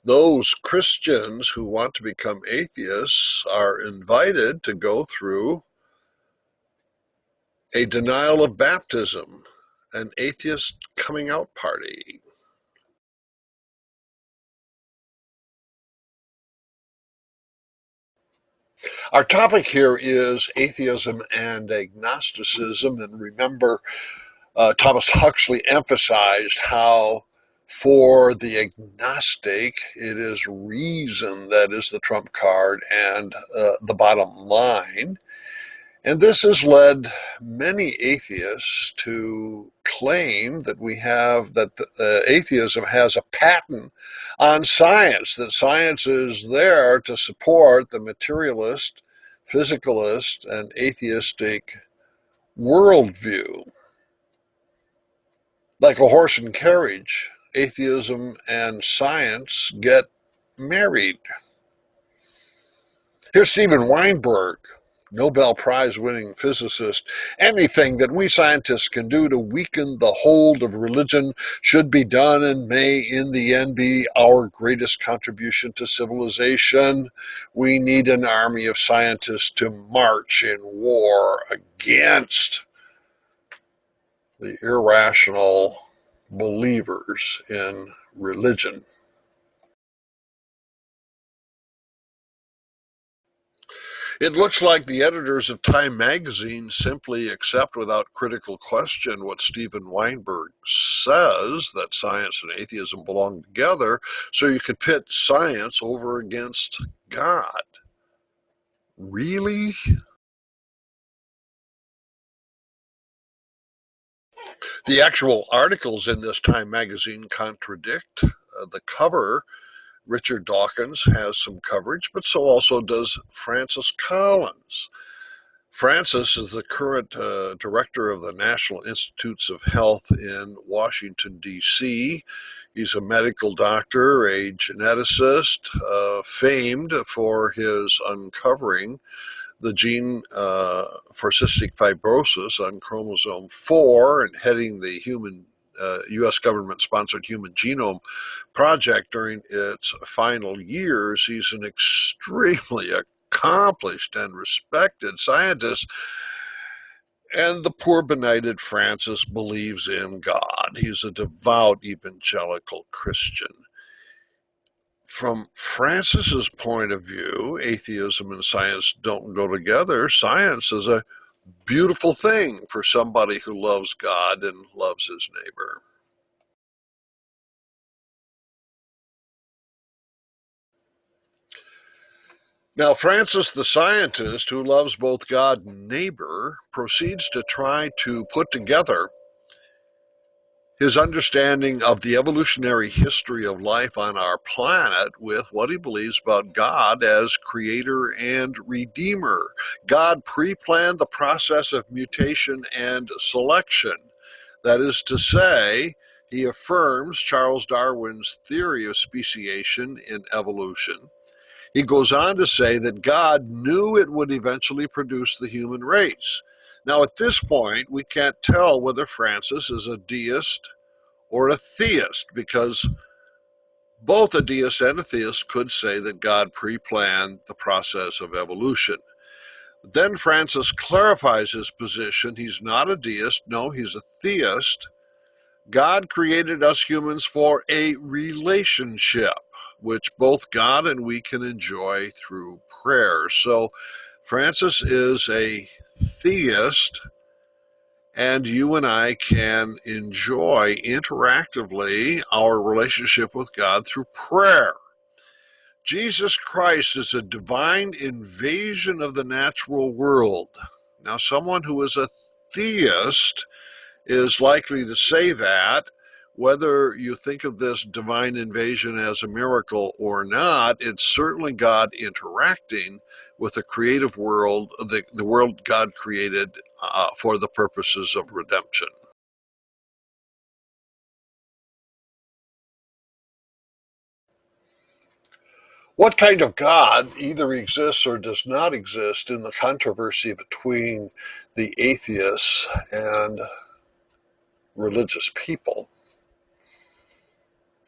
those Christians who want to become atheists are invited to go through a denial of baptism, an atheist coming out party. Our topic here is atheism and agnosticism, and remember, Thomas Huxley emphasized how for the agnostic, it is reason that is the trump card and the bottom line. And this has led many atheists to claim that atheism has a patent on science, that science is there to support the materialist, physicalist, and atheistic worldview. Like a horse and carriage, atheism and science get married. Here's Steven Weinberg, Nobel Prize winning physicist. Anything that we scientists can do to weaken the hold of religion should be done and may in the end be our greatest contribution to civilization. We need an army of scientists to march in war against the irrational believers in religion. It looks like the editors of Time magazine simply accept without critical question what Steven Weinberg says, that science and atheism belong together, so you could pit science over against God. Really? The actual articles in this Time magazine contradict the cover. Richard Dawkins has some coverage, but so also does Francis Collins. Francis is the current director of the National Institutes of Health in Washington, D.C. He's a medical doctor, a geneticist, famed for his uncovering the gene for cystic fibrosis on chromosome 4 and heading the human U.S. government-sponsored Human Genome Project during its final years. He's an extremely accomplished and respected scientist. And the poor benighted Francis believes in God. He's a devout evangelical Christian. From Francis's point of view, atheism and science don't go together. Science is a beautiful thing for somebody who loves God and loves his neighbor. Now, Francis the scientist, who loves both God and neighbor, proceeds to try to put together his understanding of the evolutionary history of life on our planet with what he believes about God as creator and redeemer. God pre-planned the process of mutation and selection. That is to say, he affirms Charles Darwin's theory of speciation in evolution. He goes on to say that God knew it would eventually produce the human race. Now, at this point, we can't tell whether Francis is a deist or a theist, because both a deist and a theist could say that God pre-planned the process of evolution. Then Francis clarifies his position. He's not a deist. No, he's a theist. God created us humans for a relationship, which both God and we can enjoy through prayer. So Francis is a theist, and you and I can enjoy interactively our relationship with God through prayer. Jesus Christ is a divine invasion of the natural world. Now, someone who is a theist is likely to say that. Whether you think of this divine invasion as a miracle or not, it's certainly God interacting with the creative world, the world God created for the purposes of redemption. What kind of God either exists or does not exist in the controversy between the atheists and religious people?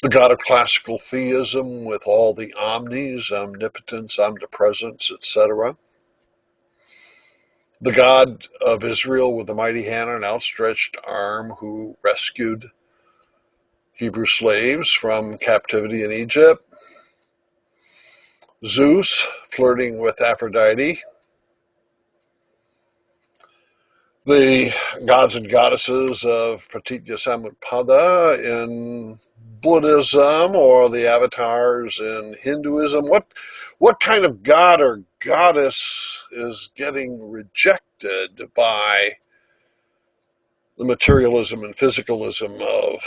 The God of classical theism with all the omnis, omnipotence, omnipresence, etc. The God of Israel with the mighty hand and outstretched arm who rescued Hebrew slaves from captivity in Egypt. Zeus flirting with Aphrodite. The gods and goddesses of Pratitya Samutpada in Buddhism, or the avatars in Hinduism. What kind of god or goddess is getting rejected by the materialism and physicalism of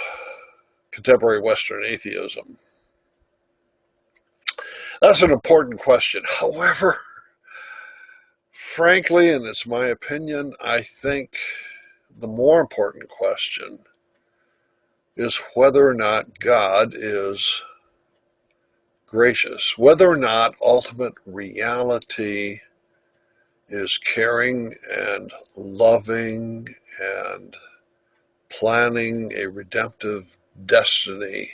contemporary Western atheism? That's an important question. However, frankly, and it's my opinion, I think the more important question is whether or not God is gracious, whether or not ultimate reality is caring and loving and planning a redemptive destiny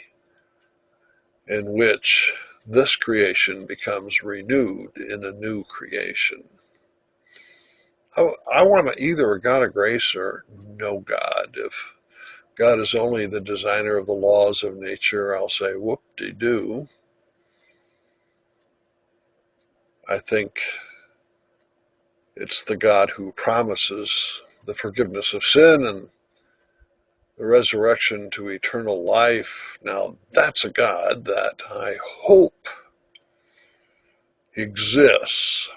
in which this creation becomes renewed in a new creation. I want either a God of grace or no God. If God is only the designer of the laws of nature, I'll say whoop-de-doo. I think it's the God who promises the forgiveness of sin and the resurrection to eternal life. Now, that's a God that I hope exists.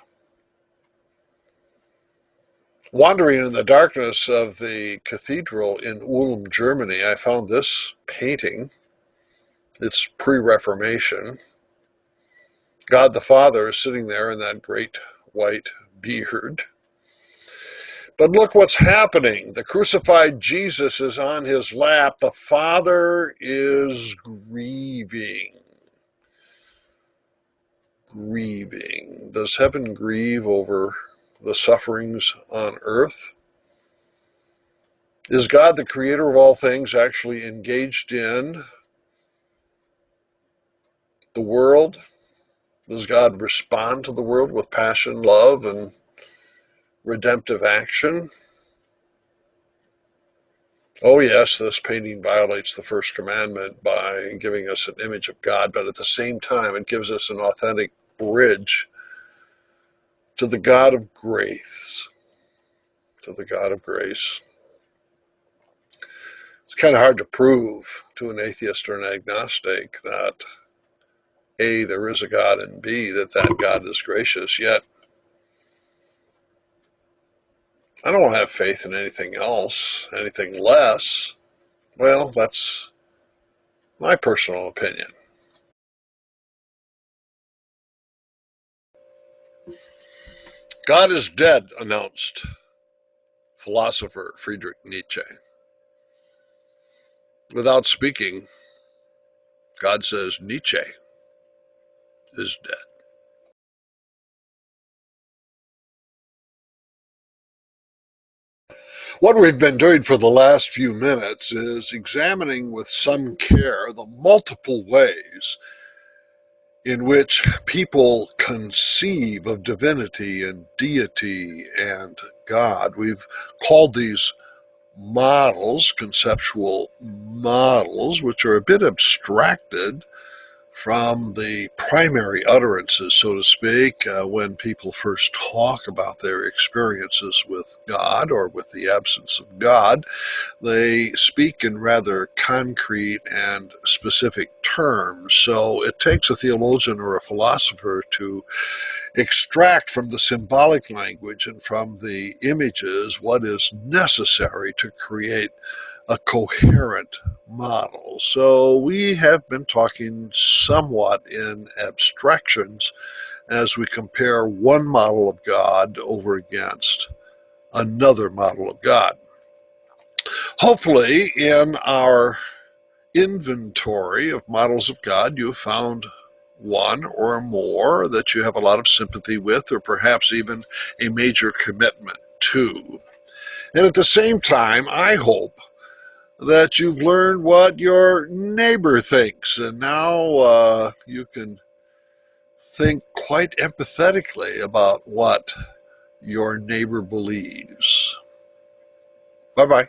Wandering in the darkness of the cathedral in Ulm, Germany, I found this painting. It's pre-Reformation. God the Father is sitting there in that great white beard. But look what's happening. The crucified Jesus is on his lap. The Father is grieving. Grieving. Does heaven grieve over the sufferings on earth? Is God, the creator of all things, actually engaged in the world? Does God respond to the world with passion, love, and redemptive action? Oh yes, this painting violates the first commandment by giving us an image of God, but at the same time it gives us an authentic bridge to the God of grace. To the God of grace. It's kind of hard to prove to an atheist or an agnostic that A, there is a God, and B, that God is gracious, yet I don't have faith in anything else, anything less. Well, that's my personal opinion. God is dead, announced philosopher Friedrich Nietzsche. Without speaking, God says Nietzsche is dead. What we've been doing for the last few minutes is examining with some care the multiple ways in which people conceive of divinity and deity and God. We've called these models, conceptual models, which are a bit abstracted from the primary utterances, so to speak, when people first talk about their experiences with God or with the absence of God. They speak in rather concrete and specific terms. So it takes a theologian or a philosopher to extract from the symbolic language and from the images what is necessary to create a coherent model. So we have been talking somewhat in abstractions as we compare one model of God over against another model of God. Hopefully, in our inventory of models of God, you've found one or more that you have a lot of sympathy with, or perhaps even a major commitment to. And at the same time, I hope that you've learned what your neighbor thinks, and now you can think quite empathetically about what your neighbor believes. Bye-bye.